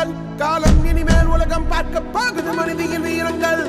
வீரங்கள். காலம் இனிமேல் உலகம் பார்க்க போகுது மனிதியின் வீரங்கள்.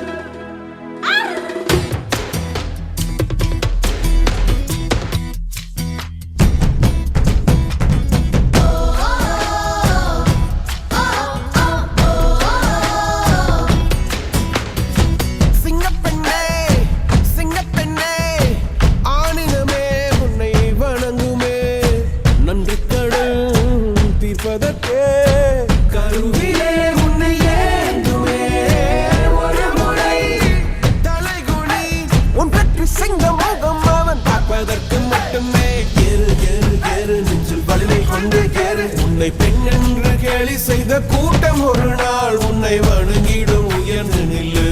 உன்னை பெண் என்று கேலி செய்த கூட்டம் ஒரு நாள் உன்னை வணங்கிடும். உயர்ந்து நில்லு.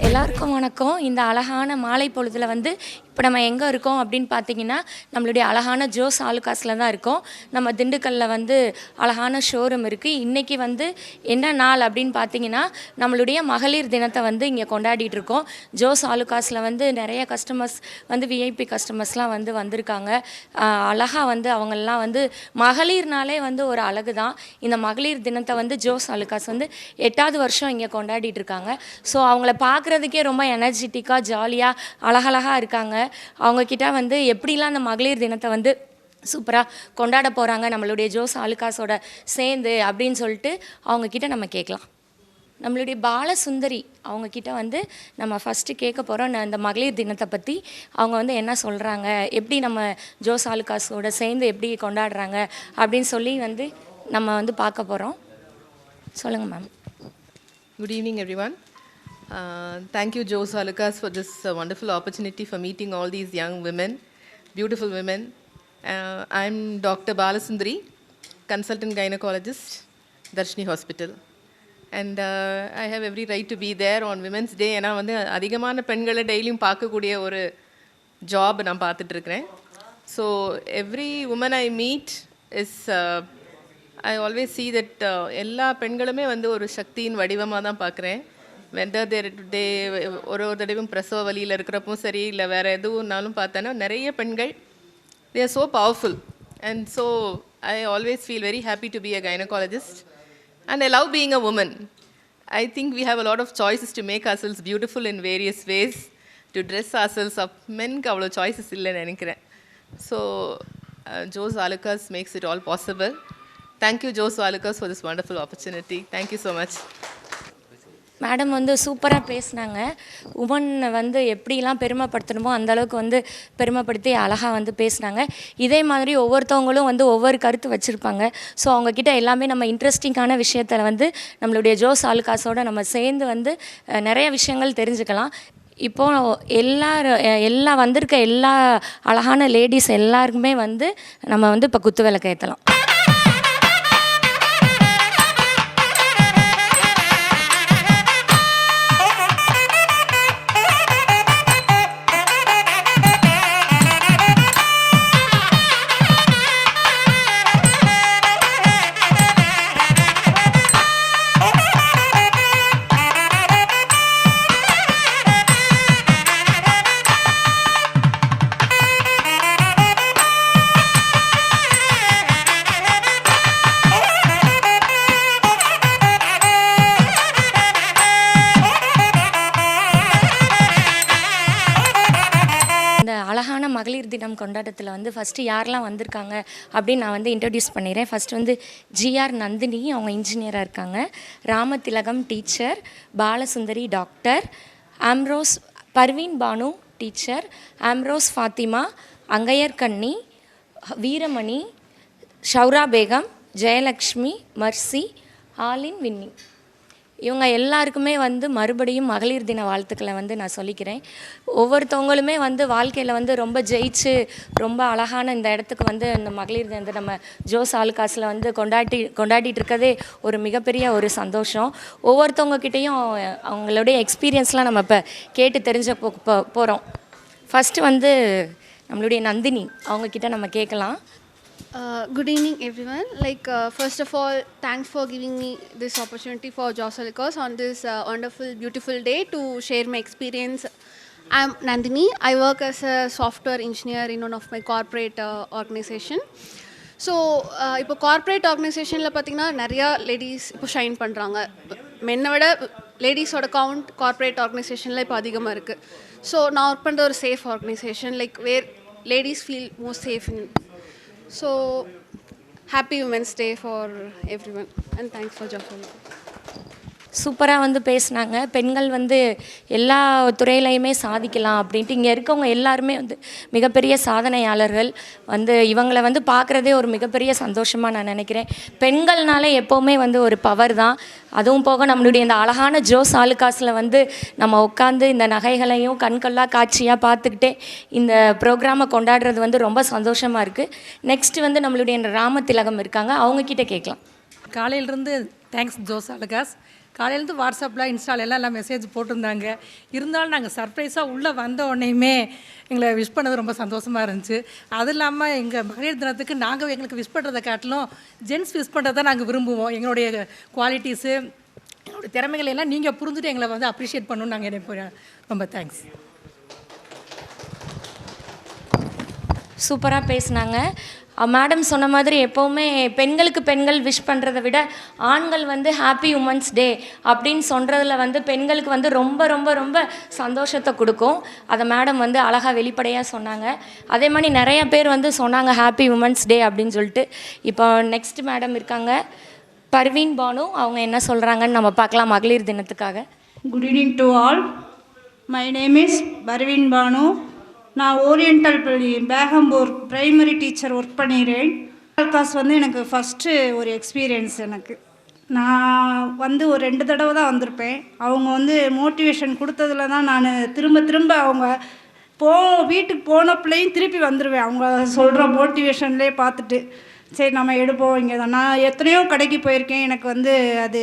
எல்லாருக்கும் வணக்கம். இந்த அழகான மாலை பொழுதுல வந்து இப்போ நம்ம எங்கே இருக்கோம் அப்படின்னு பார்த்தீங்கன்னா நம்மளுடைய அழகான ஜோஸ் ஆலுகாஸில் தான் இருக்கோம். நம்ம திண்டுக்கல்லில் வந்து அழகான ஷோரூம் இருக்குது. இன்றைக்கி வந்து என்ன நாள் அப்படின்னு பார்த்தீங்கன்னா நம்மளுடைய மகளிர் தினத்தை வந்து இங்கே கொண்டாடிட்டு இருக்கோம். ஜோஸ் ஆலுகாஸில் வந்து நிறைய கஸ்டமர்ஸ் வந்து விஐபி கஸ்டமர்ஸ்லாம் வந்து வந்திருக்காங்க. அழகாக வந்து அவங்கெல்லாம் வந்து மகளிர்னாலே வந்து ஒரு அழகு தான். இந்த மகளிர் தினத்தை வந்து ஜோஸ் ஆலுகாஸ் வந்து 8வது வருஷம் இங்கே கொண்டாடிட்டு இருக்காங்க. ஸோ அவங்கள பார்க்குறதுக்கே ரொம்ப எனர்ஜெட்டிக்காக ஜாலியாக அழகழகாக இருக்காங்க. அவங்கக்கிட்ட வந்து எப்படிலாம் அந்த மகளிர் தினத்தை வந்து சூப்பராக கொண்டாட போகிறாங்க நம்மளுடைய ஜோஸ் ஆலுகாஸோட சேர்ந்து அப்படின்னு சொல்லிட்டு அவங்கக்கிட்ட நம்ம கேட்கலாம். நம்மளுடைய பாலசுந்தரி அவங்கக்கிட்ட வந்து நம்ம ஃபஸ்ட்டு கேட்க போகிறோம் இந்த மகளிர் தினத்தை பற்றி. அவங்க வந்து என்ன சொல்கிறாங்க, எப்படி நம்ம ஜோஸ் ஆலுகாஸோட சேர்ந்து எப்படி கொண்டாடுறாங்க அப்படின்னு சொல்லி வந்து நம்ம வந்து பார்க்க போகிறோம். சொல்லுங்கள் ma'am. Good evening, everyone. Thank you, Jose Alucas, for this wonderful opportunity for meeting all these young women, beautiful women. I'm Dr. Balasundari, consultant gynecologist, Darshini Hospital. And I have every right to be there on Women's Day. ஏன்னா வந்து அதிகமான பெண்களை டெய்லியும் பார்க்கக்கூடிய ஒரு job நான் பார்த்துட்ருக்கிறேன். So every woman I meet is I always see that எல்லா பெண்களுமே வந்து ஒரு சக்தியின் வடிவமாக தான் பார்க்குறேன். வெதர் தே ஒரு தடவையும் பிரசவ வலியில் இருக்கிறப்பவும் சரி, இல்லை வேறு எதுவும்னாலும் பார்த்தோன்னா நிறைய பெண்கள் they are so powerful. And so I always feel very happy to be a gynecologist. And I love being a woman. I think we have a lot of choices to make ourselves beautiful in various ways, to dress ourselves up. மென்க்கு அவ்வளோ choices இல்லைன்னு நினைக்கிறேன். So Jose Alucas makes it all possible. Thank you, Jose Alucas, for this wonderful opportunity. Thank you so much. Madam வந்து சூப்பராக பேசினாங்க. Woman வந்து எப்படிலாம் பெருமைப்படுத்தணுமோ அந்தளவுக்கு வந்து பெருமைப்படுத்தி அழகாக வந்து பேசினாங்க. இதே மாதிரி ஒவ்வொருத்தவங்களும் வந்து ஒவ்வொரு கருத்து வச்சுருப்பாங்க. ஸோ அவங்கக்கிட்ட எல்லாமே நம்ம இன்ட்ரெஸ்டிங்கான விஷயத்தில் வந்து நம்மளுடைய ஜோஸ் ஆலுகாஸோடு நம்ம சேர்ந்து வந்து நிறைய விஷயங்கள் தெரிஞ்சுக்கலாம். இப்போது எல்லா வந்திருக்க எல்லா அழகான லேடிஸ் எல்லாருக்குமே வந்து நம்ம வந்து இப்போ குத்து விளக்கு ஏற்றலாம். அழகான மகளிர் தினம் கொண்டாட்டத்தில் வந்து ஃபஸ்ட்டு யாரெல்லாம் வந்திருக்காங்க அப்படின்னு நான் வந்து இன்ட்ரடியூஸ் பண்ணிடுறேன். ஃபஸ்ட்டு வந்து ஜிஆர் நந்தினி, அவங்க இன்ஜினியராக இருக்காங்க. Ramathilagam teacher, Balasundari doctor, ஆம்ரோஸ் Parveen Banu teacher, ஆம்ரோஸ் Fathima, அங்கையர் கண்ணி, வீரமணி, ஷௌரா பேகம், ஜெயலக்ஷ்மி, மர்சி, ஆலின், வின்னி. இவங்க எல்லாருக்குமே வந்து மறுபடியும் மகளிர் தின வாழ்த்துக்களை வந்து நான் சொல்லிக்கிறேன். ஒவ்வொருத்தவங்களுமே வந்து வாழ்க்கையில் வந்து ரொம்ப ஜெயிச்சு ரொம்ப அழகான இந்த இடத்துக்கு வந்து இந்த மகளிர் தினத்தை நம்ம ஜோஸ் ஆலுகாஸில் வந்து கொண்டாடிட்டு இருக்கதே ஒரு மிகப்பெரிய ஒரு சந்தோஷம். ஒவ்வொருத்தவங்கக்கிட்டேயும் அவங்களுடைய எக்ஸ்பீரியன்ஸ்லாம் நம்ம இப்போ கேட்டு தெரிஞ்ச போகிறோம். ஃபஸ்ட்டு வந்து நம்மளுடைய நந்தினி அவங்கக்கிட்ட நம்ம கேட்கலாம். Good evening, everyone. First of all, thanks for giving me this opportunity for Jose Alucas on this wonderful, beautiful day to share my experience I'm Nandini. I work as a software engineer in one of my corporate organization. So இப்போ corporate ஆர்கனைசேஷனில் பார்த்திங்கன்னா நிறையா ladies இப்போ shine பண்ணுறாங்க. மென்னை விட லேடிஸோட count corporate ஆர்கனைசேஷனில் இப்போ அதிகமாக இருக்குது. So நான் ஒர்க் பண்ணுற ஒரு safe organisation, like where ladies feel more safe in. So happy women's day for everyone and thanks for Jafar. சூப்பராக வந்து பேசினாங்க. பெண்கள் வந்து எல்லா துறையிலையுமே சாதிக்கலாம் அப்படின்ட்டு இங்கே இருக்கவங்க எல்லாருமே வந்து மிகப்பெரிய சாதனையாளர்கள். வந்து இவங்களை வந்து பார்க்குறதே ஒரு மிகப்பெரிய சந்தோஷமாக நான் நினைக்கிறேன். பெண்கள்னாலே எப்போவுமே வந்து ஒரு பவர் தான். அதுவும் போக நம்மளுடைய இந்த அழகான ஜோஸ் ஆலுகாஸில் வந்து நம்ம உட்காந்து இந்த நகைகளையும் கண்கொள்ளா காட்சியாக பார்த்துக்கிட்டே இந்த ப்ரோக்ராமை கொண்டாடுறது வந்து ரொம்ப சந்தோஷமாக இருக்குது. நெக்ஸ்ட்டு வந்து நம்மளுடைய இந்த ராமதிலகம் இருக்காங்க, அவங்கக்கிட்ட கேட்கலாம். காலையிலேருந்து தேங்க்ஸ் ஜோஸ் ஆலுகாஸ். காலையிலேருந்து வாட்ஸ்அப்பில் இன்ஸ்டாவில் எல்லாம் மெசேஜ் போட்டிருந்தாங்க. இருந்தாலும் நாங்கள் சர்ப்ரைஸாக உள்ளே வந்த உடனேயுமே எங்களை விஷ் பண்ணது ரொம்ப சந்தோஷமாக இருந்துச்சு. அது இல்லாமல் எங்கள் மகளிர் தினத்துக்கு நாங்கள் எங்களுக்கு விஷ் பண்ணுறதை காட்டிலும் ஜென்ஸ் விஷ் பண்ணுறதை நாங்கள் விரும்புவோம். எங்களுடைய குவாலிட்டிஸு எங்களுடைய திறமைகளை எல்லாம் நீங்கள் புரிஞ்சுட்டு எங்களை வந்து அப்ரிஷியேட் பண்ணணும்னு நாங்கள் நினைப்போம். ரொம்ப தேங்க்ஸ். சூப்பராக பேசினாங்க. மேடம் சொன்ன மாதிரி எப்போவுமே பெண்களுக்கு பெண்கள் விஷ் பண்ணுறதை விட ஆண்கள் வந்து ஹாப்பி உமன்ஸ் டே அப்படின்னு சொல்கிறதுல வந்து பெண்களுக்கு வந்து ரொம்ப ரொம்ப ரொம்ப சந்தோஷத்தை கொடுக்கும். அதை மேடம் வந்து அழகாக வெளிப்படையாக சொன்னாங்க. அதே மாதிரி நிறைய பேர் வந்து சொன்னாங்க ஹாப்பி உமன்ஸ் டே அப்படின்னு சொல்லிட்டு. இப்போ நெக்ஸ்ட் மேடம் இருக்காங்க, பர்வீன் பானு. அவங்க என்ன சொல்கிறாங்கன்னு நம்ம பார்க்கலாம் மகளிர் தினத்துக்காக. Good evening to all. My name is Parveen Banu. நான் ஓரியண்டல் பள்ளி பேகம்பூர் ப்ரைமரி டீச்சர் ஒர்க் பண்ணிடுறேன். ஆலுகாஸ் வந்து எனக்கு ஃபஸ்ட்டு ஒரு எக்ஸ்பீரியன்ஸ். எனக்கு நான் வந்து ஒரு 2 தடவை தான் வந்திருப்பேன். அவங்க வந்து மோட்டிவேஷன் கொடுத்ததுல தான் நான் திரும்ப திரும்ப அவங்க வீட்டுக்கு போன பிள்ளையும் திருப்பி வந்துடுவேன். அவங்க சொல்கிற மோட்டிவேஷன்லேயே பார்த்துட்டு சரி நம்ம எடுப்போம். இங்கே தான் நான் எத்தனையோ கடைக்கு போயிருக்கேன், எனக்கு வந்து அது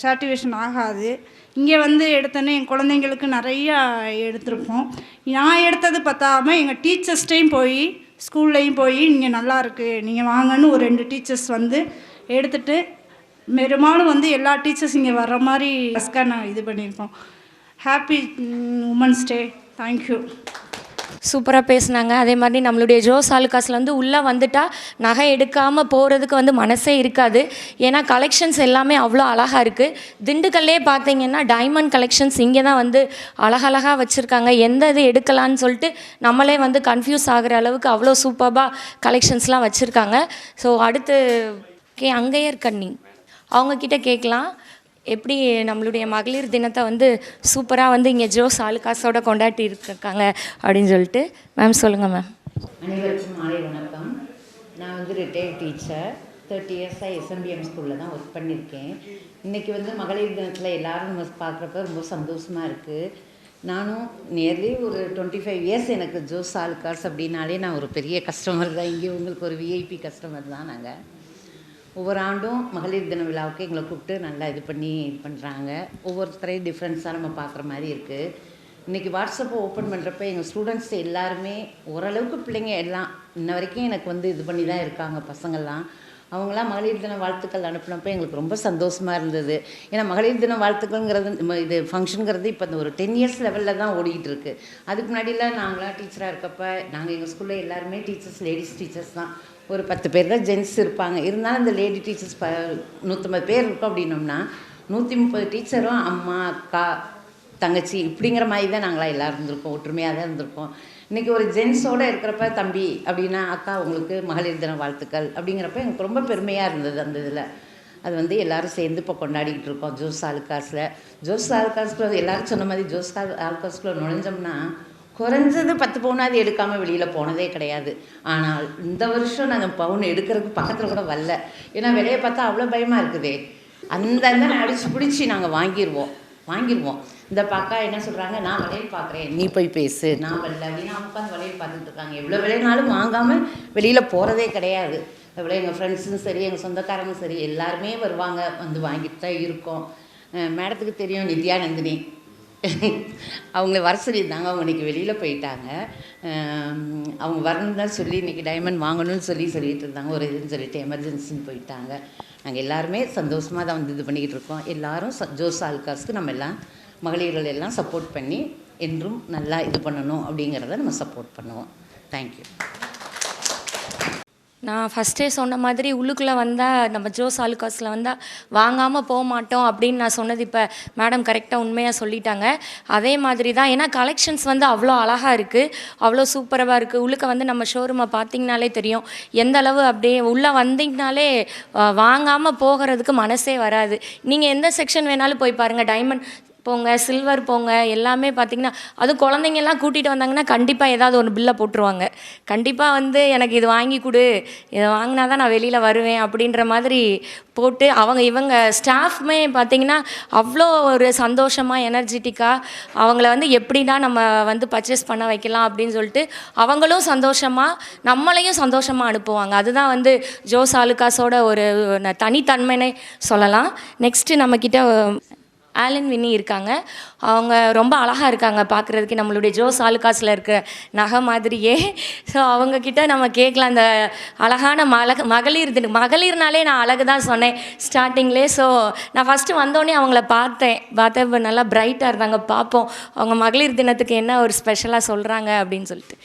சாட்டிஸ்ஃபேக்ஷன் ஆகாது. இங்கே வந்து எடுத்தோன்னே என் குழந்தைங்களுக்கு நிறையா எடுத்திருப்போம். நான் எடுத்தது பத்தாமல் எங்கள் டீச்சர்ஸ்டையும் போய் ஸ்கூல்லையும் போய் நீங்கள் நல்லாயிருக்கு நீங்கள் வாங்கன்னு ஒரு 2 டீச்சர்ஸ் வந்து எடுத்துகிட்டு பெரும்பாலும் வந்து எல்லா டீச்சர்ஸ் இங்கே வர்ற மாதிரி நான் இது பண்ணியிருக்கோம். ஹாப்பி உமன்ஸ் டே. தேங்க்யூ. சூப்பராக பேசினாங்க. அதே மாதிரி நம்மளுடைய ஜோஸ் ஆலுகாஸில் வந்து உள்ளே வந்துட்டால் நகை எடுக்காமல் போகிறதுக்கு வந்து மனசே இருக்காது. ஏன்னா கலெக்ஷன்ஸ் எல்லாமே அவ்வளோ அழகாக இருக்குது. திண்டுக்கல்லே பார்த்தீங்கன்னா டைமண்ட் கலெக்ஷன்ஸ் இங்கே தான் வந்து அழகழகாக வச்சுருக்காங்க. எந்த இது எடுக்கலான்னு சொல்லிட்டு நம்மளே வந்து கன்ஃபியூஸ் ஆகிற அளவுக்கு அவ்வளோ சூப்பராக கலெக்ஷன்ஸ்லாம் வச்சுருக்காங்க. ஸோ அடுத்து அங்கையர் கண்ணி அவங்கக்கிட்ட கேட்கலாம், எப்படி நம்மளுடைய மகளிர் தினத்தை வந்து சூப்பராக வந்து இங்கே ஜோஸ் ஆலுகாஸோட கொண்டாடி இருக்காங்க அப்படின்னு சொல்லிட்டு. மேம் சொல்லுங்கள் மேம். அனைவருக்கும் மாலை வணக்கம். நான் வந்து ரிட்டையர்ட் டீச்சர். 30 இயர்ஸாக எஸ்எம்பிஎம் ஸ்கூலில் தான் ஒர்க் பண்ணியிருக்கேன். இன்றைக்கி வந்து மகளிர் தினத்தில் எல்லோரும் நம்ம பார்க்குறப்ப ரொம்ப சந்தோஷமாக இருக்குது. நானும் நியர்லி ஒரு 25 இயர்ஸ் எனக்கு ஜோஸ் ஆலுகாஸ் அப்படின்னாலே நான் ஒரு பெரிய கஸ்டமர் தான். இங்கே உங்களுக்கு ஒரு விஐபி கஸ்டமர் தான். நாங்கள் ஒவ்வொரு ஆண்டும் மகளிர் தின விழாவுக்கு எங்களை கூப்பிட்டு நல்லா இது பண்ணுறாங்க. ஒவ்வொருத்தரையும் டிஃப்ரென்ஸாக நம்ம பார்க்குற மாதிரி இருக்குது. இன்றைக்கி வாட்ஸ்அப்பை ஓப்பன் பண்ணுறப்ப எங்கள் ஸ்டூடெண்ட்ஸ் எல்லாருமே ஓரளவுக்கு பிள்ளைங்க எல்லாம் இன்ன வரைக்கும் எனக்கு வந்து இது பண்ணி தான் இருக்காங்க. பசங்கள்லாம் அவங்களாம் மகளிர் தின வாழ்த்துக்கள் அனுப்பினப்போ எங்களுக்கு ரொம்ப சந்தோஷமாக இருந்தது. ஏன்னா மகளிர் தின வாழ்த்துக்கள்ங்கிறது இது ஃபங்க்ஷனுங்கிறது இப்போ இந்த ஒரு 10 இயர்ஸ் லெவலில் தான் ஓடிக்கிட்டு இருக்குது. அதுக்கு முன்னாடிலாம் நாங்களாம் டீச்சராக இருக்கப்போ நாங்கள் எங்கள் ஸ்கூலில் எல்லாருமே டீச்சர்ஸ் லேடிஸ் டீச்சர்ஸ் தான். ஒரு 10 பேர் தான் ஜென்ஸ் இருப்பாங்க. இருந்தாலும் இந்த லேடி டீச்சர்ஸ் 150 பேர் இருக்கோம் அப்படின்னோம்னா 130 டீச்சரும் அம்மா அக்கா தங்கச்சி இப்படிங்கிற மாதிரி தான் நாங்களாம் எல்லோரும் இருந்திருக்கோம். ஒற்றுமையாக தான் இருந்திருக்கோம். இன்றைக்கி ஒரு ஜென்ஸோடு இருக்கிறப்ப தம்பி அப்படின்னா அக்கா உங்களுக்கு மகளிர் தின வாழ்த்துக்கள் அப்படிங்கிறப்ப எனக்கு ரொம்ப பெருமையாக இருந்தது. அந்த இதில் அது வந்து எல்லோரும் சேர்ந்து இப்போ கொண்டாடிக்கிட்டு இருக்கோம் ஜோஸ் ஆலுகாஸில். ஜோஸ் ஆலுகாஸ்குள்ளே எல்லோரும் சொன்ன மாதிரி ஜோஸ் ஆலுகாஸ்குள்ளே நுழைஞ்சோம்னா குறைஞ்சது 10 பவுனாவது எடுக்காமல் வெளியில் போனதே கிடையாது. ஆனால் இந்த வருஷம் நாங்கள் பவுன் எடுக்கிறதுக்கு பக்கத்தில் கூட வரல. ஏன்னா விலையை பார்த்தா அவ்வளோ பயமாக இருக்குதே. அந்த அடித்து பிடிச்சி நாங்கள் வாங்கிடுவோம். இந்த பாக்கா என்ன சொல்கிறாங்க, நான் வளையல் பார்க்குறேன் நீ போய் பேசு, நான் வரல அப்படின்னு உட்காந்து வளையல் பார்த்துட்டு இருக்காங்க. எவ்வளோ விலைனாலும் வாங்காமல் வெளியில் போகிறதே கிடையாது. எவ்வளோ எங்கள் ஃப்ரெண்ட்ஸும் சரி எங்கள் சொந்தக்காரங்களும் சரி எல்லாருமே வருவாங்க, வந்து வாங்கிட்டு தான் இருக்கோம். மேடத்துக்கு தெரியும் நித்யா நந்தினி, அவங்கள வர சொல்லியிருந்தாங்க. அவங்க இன்றைக்கி வெளியில் போயிட்டாங்க. அவங்க வரணுன்னு தான் சொல்லி இன்றைக்கி டைமண்ட் வாங்கணும்னு சொல்லிட்டு இருந்தாங்க. ஒரு இதுன்னு சொல்லிட்டு எமர்ஜென்சின்னு போயிட்டாங்க. நாங்கள் எல்லாருமே சந்தோஷமாக தான் வந்து இது பண்ணிக்கிட்டு இருக்கோம். எல்லோரும் ஜோஸ் ஆலுகாஸ்க்கு நம்ம எல்லாம் மகளிர்கள் எல்லாம் சப்போர்ட் பண்ணி என்றும் நல்லா இது பண்ணணும் அப்படிங்கிறத நம்ம சப்போர்ட் பண்ணுவோம். தேங்க்யூ. நான் ஃபஸ்ட்டே சொன்ன மாதிரி உள்ளுக்குள்ளே வந்தால் நம்ம ஜோஸ் ஆலுகாஸில் வந்தால் வாங்காமல் போக மாட்டோம் அப்படின்னு நான் சொன்னது இப்போ மேடம் கரெக்டாக உண்மையாக சொல்லிட்டாங்க. அதே மாதிரி தான், ஏன்னா கலெக்ஷன்ஸ் வந்து அவ்வளோ அழகாக இருக்குது, அவ்வளோ சூப்பராக இருக்குது. உள்ளுக்க வந்து நம்ம ஷோரூமை பார்த்திங்கனாலே தெரியும் எந்த அளவு அப்படியே உள்ளே வந்தீங்கனாலே வாங்காமல் போகிறதுக்கு மனசே வராது. நீங்கள் எந்த செக்ஷன் வேணாலும் போய் பாருங்கள், டைமண்ட் போங்க, சில்வர் போங்க, எல்லாமே பார்த்திங்கன்னா அதுவும் குழந்தைங்கெல்லாம் கூட்டிகிட்டு வந்தாங்கன்னா கண்டிப்பாக ஏதாவது ஒன்று பில்லை போட்டுருவாங்க. கண்டிப்பாக வந்து எனக்கு இது வாங்கி கொடு, இதை வாங்கினா தான் நான் வெளியில் வருவேன் அப்படின்ற மாதிரி போட்டு இவங்க ஸ்டாஃப்மே பார்த்திங்கன்னா அவ்வளோ ஒரு சந்தோஷமாக எனர்ஜெட்டிக்காக அவங்கள வந்து எப்படின்னா நம்ம வந்து பர்ச்சேஸ் பண்ண வைக்கலாம் அப்படின்னு சொல்லிட்டு அவங்களும் சந்தோஷமாக நம்மளையும் சந்தோஷமாக அனுப்புவாங்க. அதுதான் வந்து ஜோஸ் ஆலுகாஸோட ஒரு தனித்தன்மைனே சொல்லலாம். நெக்ஸ்ட்டு நம்மக்கிட்ட ஆலன் வின்னி இருக்காங்க. அவங்க ரொம்ப அழகாக இருக்காங்க பார்க்குறதுக்கு, நம்மளுடைய ஜோஸ் ஆலுகாஸில் இருக்கிற நகை மாதிரியே. ஸோ அவங்கக்கிட்ட நம்ம கேட்கலாம் அந்த அழகான மகளிர்னாலே நான் அழகு தான் சொன்னேன் ஸ்டார்டிங்லேயே. ஸோ நான் ஃபஸ்ட்டு வந்தோடனே அவங்கள பார்த்தேன் நல்லா பிரைட்டாக இருந்தாங்க. பார்ப்போம் அவங்க மகளிர் தினத்துக்கு என்ன ஒரு ஸ்பெஷலாக சொல்கிறாங்க அப்படின்னு சொல்லிட்டு.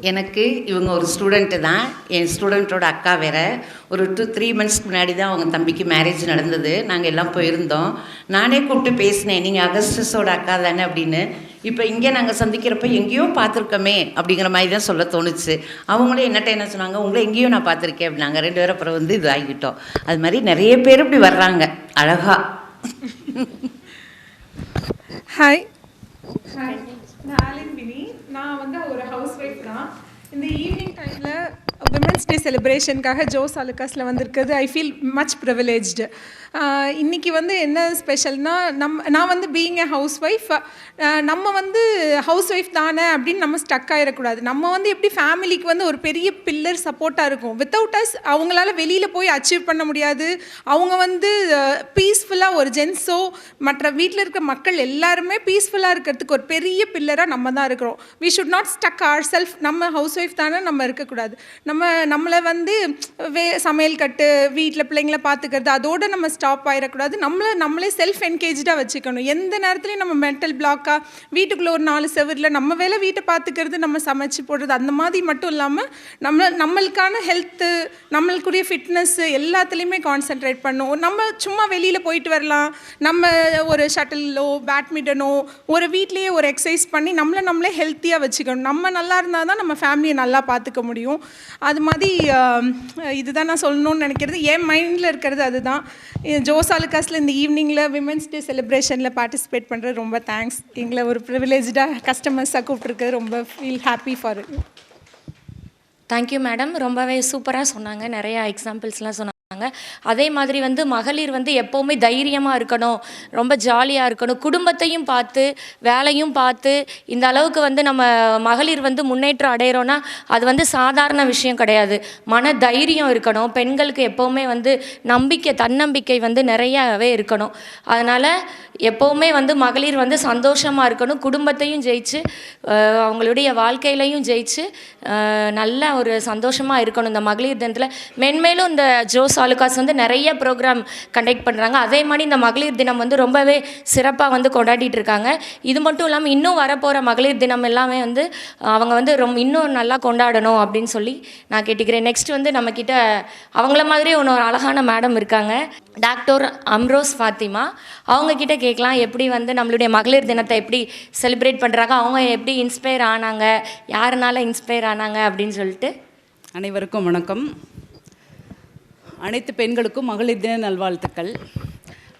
எனக்கு இவங்க ஒரு ஸ்டூடெண்ட்டு தான், என் ஸ்டூடெண்ட்டோட அக்கா வேறு. ஒரு 2-3 மந்த்ஸ்க்கு முன்னாடி தான் அவங்க தம்பிக்கு மேரேஜ் நடந்தது. நாங்கள் எல்லாம் போயிருந்தோம். நானே கூப்பிட்டு பேசினேன், நீங்கள் அகஸ்டஸோட அக்கா தானே அப்படின்னு. இப்போ இங்கே நாங்கள் சந்திக்கிறப்ப எங்கேயோ பார்த்துருக்கோமே அப்படிங்கிற மாதிரி தான் சொல்ல தோணுச்சு. அவங்களே என்னட்ட என்ன சொன்னாங்க, உங்களை எங்கேயோ நான் பார்த்துருக்கேன் அப்படின்னாங்க. 2 பேரும் அப்புறம் வந்து இது ஆகிட்டோம். அது மாதிரி நிறைய பேர் இப்படி வர்றாங்க அழகா. ஹாய், நான் ஆலின் பினி. நான் வந்து ஒரு ஹவுஸ் ஒய்ஃப் தான். இந்த ஈவினிங் டைமில் விமென்ஸ் டே செலிப்ரேஷனுக்காக ஜோஸ் ஆலுகாஸில் வந்திருக்கிறது ஐ ஃபீல் மச் ப்ரிவிலேஜ்டு. இன்றைக்கி வந்து என்ன ஸ்பெஷல்னால் நான் வந்து பீயிங் எ ஹவுஸ் ஒய்ஃப், நம்ம வந்து ஹவுஸ் ஒய்ஃப் தானே அப்படின்னு நம்ம ஸ்டக் ஆகிடக்கூடாது. நம்ம வந்து எப்படி ஃபேமிலிக்கு வந்து ஒரு பெரிய பில்லர் சப்போர்ட்டாக இருக்கும். வித்தவுட் அஸ் அவங்களால வெளியில் போய் அச்சீவ் பண்ண முடியாது. அவங்க வந்து பீஸ்ஃபுல்லாக ஒரு ஜென்ஸோ மற்ற வீட்டில் இருக்க மக்கள் எல்லாருமே பீஸ்ஃபுல்லாக இருக்கிறதுக்கு ஒரு பெரிய பில்லராக நம்ம தான் இருக்கிறோம். We should not stuck our self. நம்ம ஹவுஸ் ஒய்ஃப் தானே நம்ம இருக்கக்கூடாது. நம்மளை வந்து சமையல் கட்டு, வீட்டில் பிள்ளைங்களை பார்த்துக்கிறது, அதோடு நம்ம ஸ்டாப் ஆகிடக்கூடாது. நம்மளே செல்ஃப் என்கேஜாக வச்சுக்கணும். எந்த நேரத்துலையும் நம்ம மென்டல் பிளாக்காக வீட்டுக்குள்ளே ஒரு 4 செவரில் நம்ம வேலை, வீட்டை பார்த்துக்கிறது, நம்ம சமைச்சு போடுறது, அந்த மாதிரி மட்டும் இல்லாமல் நம்மளுக்கான ஹெல்த்து, நம்மளுக்குரிய ஃபிட்னஸ்ஸு எல்லாத்துலேயுமே கான்சென்ட்ரேட் பண்ணும். நம்ம சும்மா வெளியில் போயிட்டு வரலாம், நம்ம ஒரு ஷட்டிலோ பேட்மிண்டனோ ஒரு வீட்லேயே ஒரு எக்ஸசைஸ் பண்ணி நம்மளே ஹெல்த்தியாக வச்சுக்கணும். நம்ம நல்லா இருந்தால் தான் நம்ம ஃபேமிலியை நல்லா பார்த்துக்க முடியும். அது மாதிரி இதுதான் நான் சொல்லணும்னு நினைக்கிறது. என் மைண்டில் இருக்கிறது அதுதான். ஜோஸ் ஆலுகாஸில் இந்த ஈவினிங்கில் விமென்ஸ் டே செலிப்ரேஷனில் பார்ட்டிசிபேட் பண்ணுறது ரொம்ப தேங்க்ஸ். எங்களை ஒரு ப்ரிவிலேஜாக கஸ்டமர்ஸாக கூப்பிட்ருக்கிறது ரொம்ப feel happy for it. Thank you madam, ரொம்பவே சூப்பராக சொன்னாங்க, நிறையா எக்ஸாம்பிள்ஸ்லாம் சொன்னாங்க. அதே மாதிரி வந்து மகளிர் வந்து எப்போவுமே தைரியமாக இருக்கணும், ரொம்ப ஜாலியாக இருக்கணும், குடும்பத்தையும் பார்த்து வேலையும் பார்த்து இந்த அளவுக்கு வந்து நம்ம மகளிர் வந்து முன்னேற்றம் அடைகிறோன்னா அது வந்து சாதாரண விஷயம் கிடையாது. மன தைரியம் இருக்கணும். பெண்களுக்கு எப்போவுமே வந்து தன்னம்பிக்கை வந்து நிறையாவே இருக்கணும். அதனால் எப்போவுமே வந்து மகளிர் வந்து சந்தோஷமாக இருக்கணும், குடும்பத்தையும் ஜெயிச்சு அவங்களுடைய வாழ்க்கையிலையும் ஜெயிச்சு நல்ல ஒரு சந்தோஷமாக இருக்கணும். இந்த மகளிர் தினத்தில் மென்மேலும் இந்த ஜோஸ் ஆலுகாஸ் வந்து நிறைய ப்ரோக்ராம் கண்டக்ட் பண்ணுறாங்க. அதே மாதிரி இந்த மகளிர் தினம் வந்து ரொம்பவே சிறப்பாக வந்து கொண்டாடிட்டு இருக்காங்க. இது மட்டும் இல்லாமல் இன்னும் வரப்போகிற மகளிர் தினம் எல்லாமே வந்து அவங்க வந்து இன்னும் நல்லா கொண்டாடணும் அப்படின்னு சொல்லி நான் கேட்டுக்கிறேன். நெக்ஸ்ட் வந்து நம்மக்கிட்ட அவங்கள மாதிரி ஒரு அழகான மேடம் இருக்காங்க, டாக்டர் அம்ரோஸ் ஃபாத்திமா. அவங்கக்கிட்ட கேட்கலாம் எப்படி வந்து நம்மளுடைய மகளிர் தினத்தை எப்படி செலிப்ரேட் பண்ணுறாங்க, அவங்க எப்படி இன்ஸ்பயர் ஆனாங்க, யாருனால இன்ஸ்பயர் ஆனாங்க அப்படின்னு சொல்லிட்டு. அனைவருக்கும் வணக்கம். அனைத்து பெண்களுக்கும் மகளிர் தின நல்வாழ்த்துக்கள்.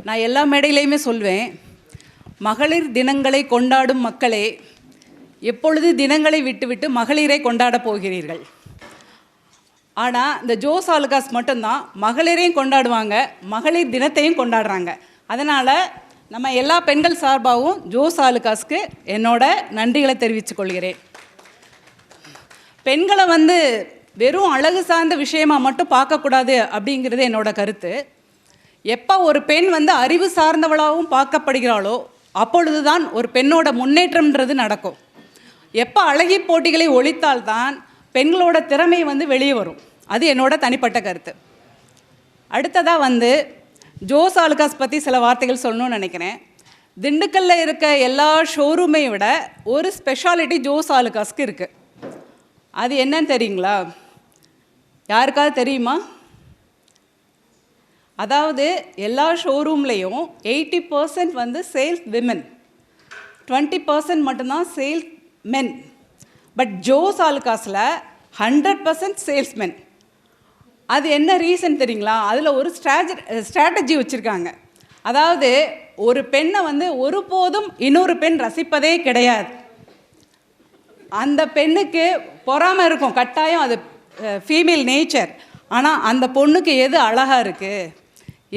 நான் எல்லா மேடையிலையுமே சொல்வேன், மகளிர் தினங்களை கொண்டாடும் மக்களே, எப்பொழுது தினங்களை விட்டுவிட்டு மகளிரை கொண்டாட போகிறீர்கள்? ஆனால் இந்த ஜோஸ் ஆலுகாஸ் மட்டும்தான் மகளிரையும் கொண்டாடுவாங்க, மகளிர் தினத்தையும் கொண்டாடுறாங்க. அதனால் நம்ம எல்லா பெண்கள் சார்பாகவும் ஜோஸ் ஆலுகாஸ்க்கு என்னோட நன்றிகளை தெரிவித்துக் கொள்கிறேன். பெண்களை வந்து வெறும் அழகு சார்ந்த விஷயமாக மட்டும் பார்க்கக்கூடாது அப்படிங்கிறது என்னோட கருத்து. எப்போ ஒரு பெண் வந்து அறிவு சார்ந்தவளாகவும் பார்க்கப்படுகிறாளோ அப்பொழுது தான் ஒரு பெண்ணோட முன்னேற்றம்ன்றது நடக்கும். எப்போ அழகி போட்டிகளை ஒழித்தால்தான் பெண்களோட திறமை வந்து வெளியே வரும். அது என்னோட தனிப்பட்ட கருத்து. அடுத்ததாக வந்து ஜோஸ் ஆலுகாஸ் பற்றி சில வார்த்தைகள் சொல்லணும்னு நினைக்கிறேன். திண்டுக்கல்லில் இருக்க எல்லா ஷோரூமை விட ஒரு ஸ்பெஷாலிட்டி ஜோஸ் ஆலுகாஸ்க்கு இருக்குது. அது என்னன்னு தெரியுங்களா? யாருக்காவது தெரியுமா? அதாவது எல்லா ஷோரூம்லேயும் 80% வந்து சேல்ஸ் விமன், 20% மட்டும்தான் சேல்ஸ் மென். பட் ஜோஸ் ஆலுகாஸில் 100% சேல்ஸ்மென். அது என்ன ரீசன் தெரியுங்களா? அதில் ஒரு ஸ்ட்ராட்டஜி வச்சுருக்காங்க. அதாவது ஒரு பெண்ணை வந்து ஒருபோதும் இன்னொரு பெண் ரசிப்பதே கிடையாது. அந்த பெண்ணுக்கு பொறாமை இருக்கும், கட்டாயம், அது ஃபீமேல் நேச்சர். ஆனால் அந்த பொண்ணுக்கு எது அழகாக இருக்குது,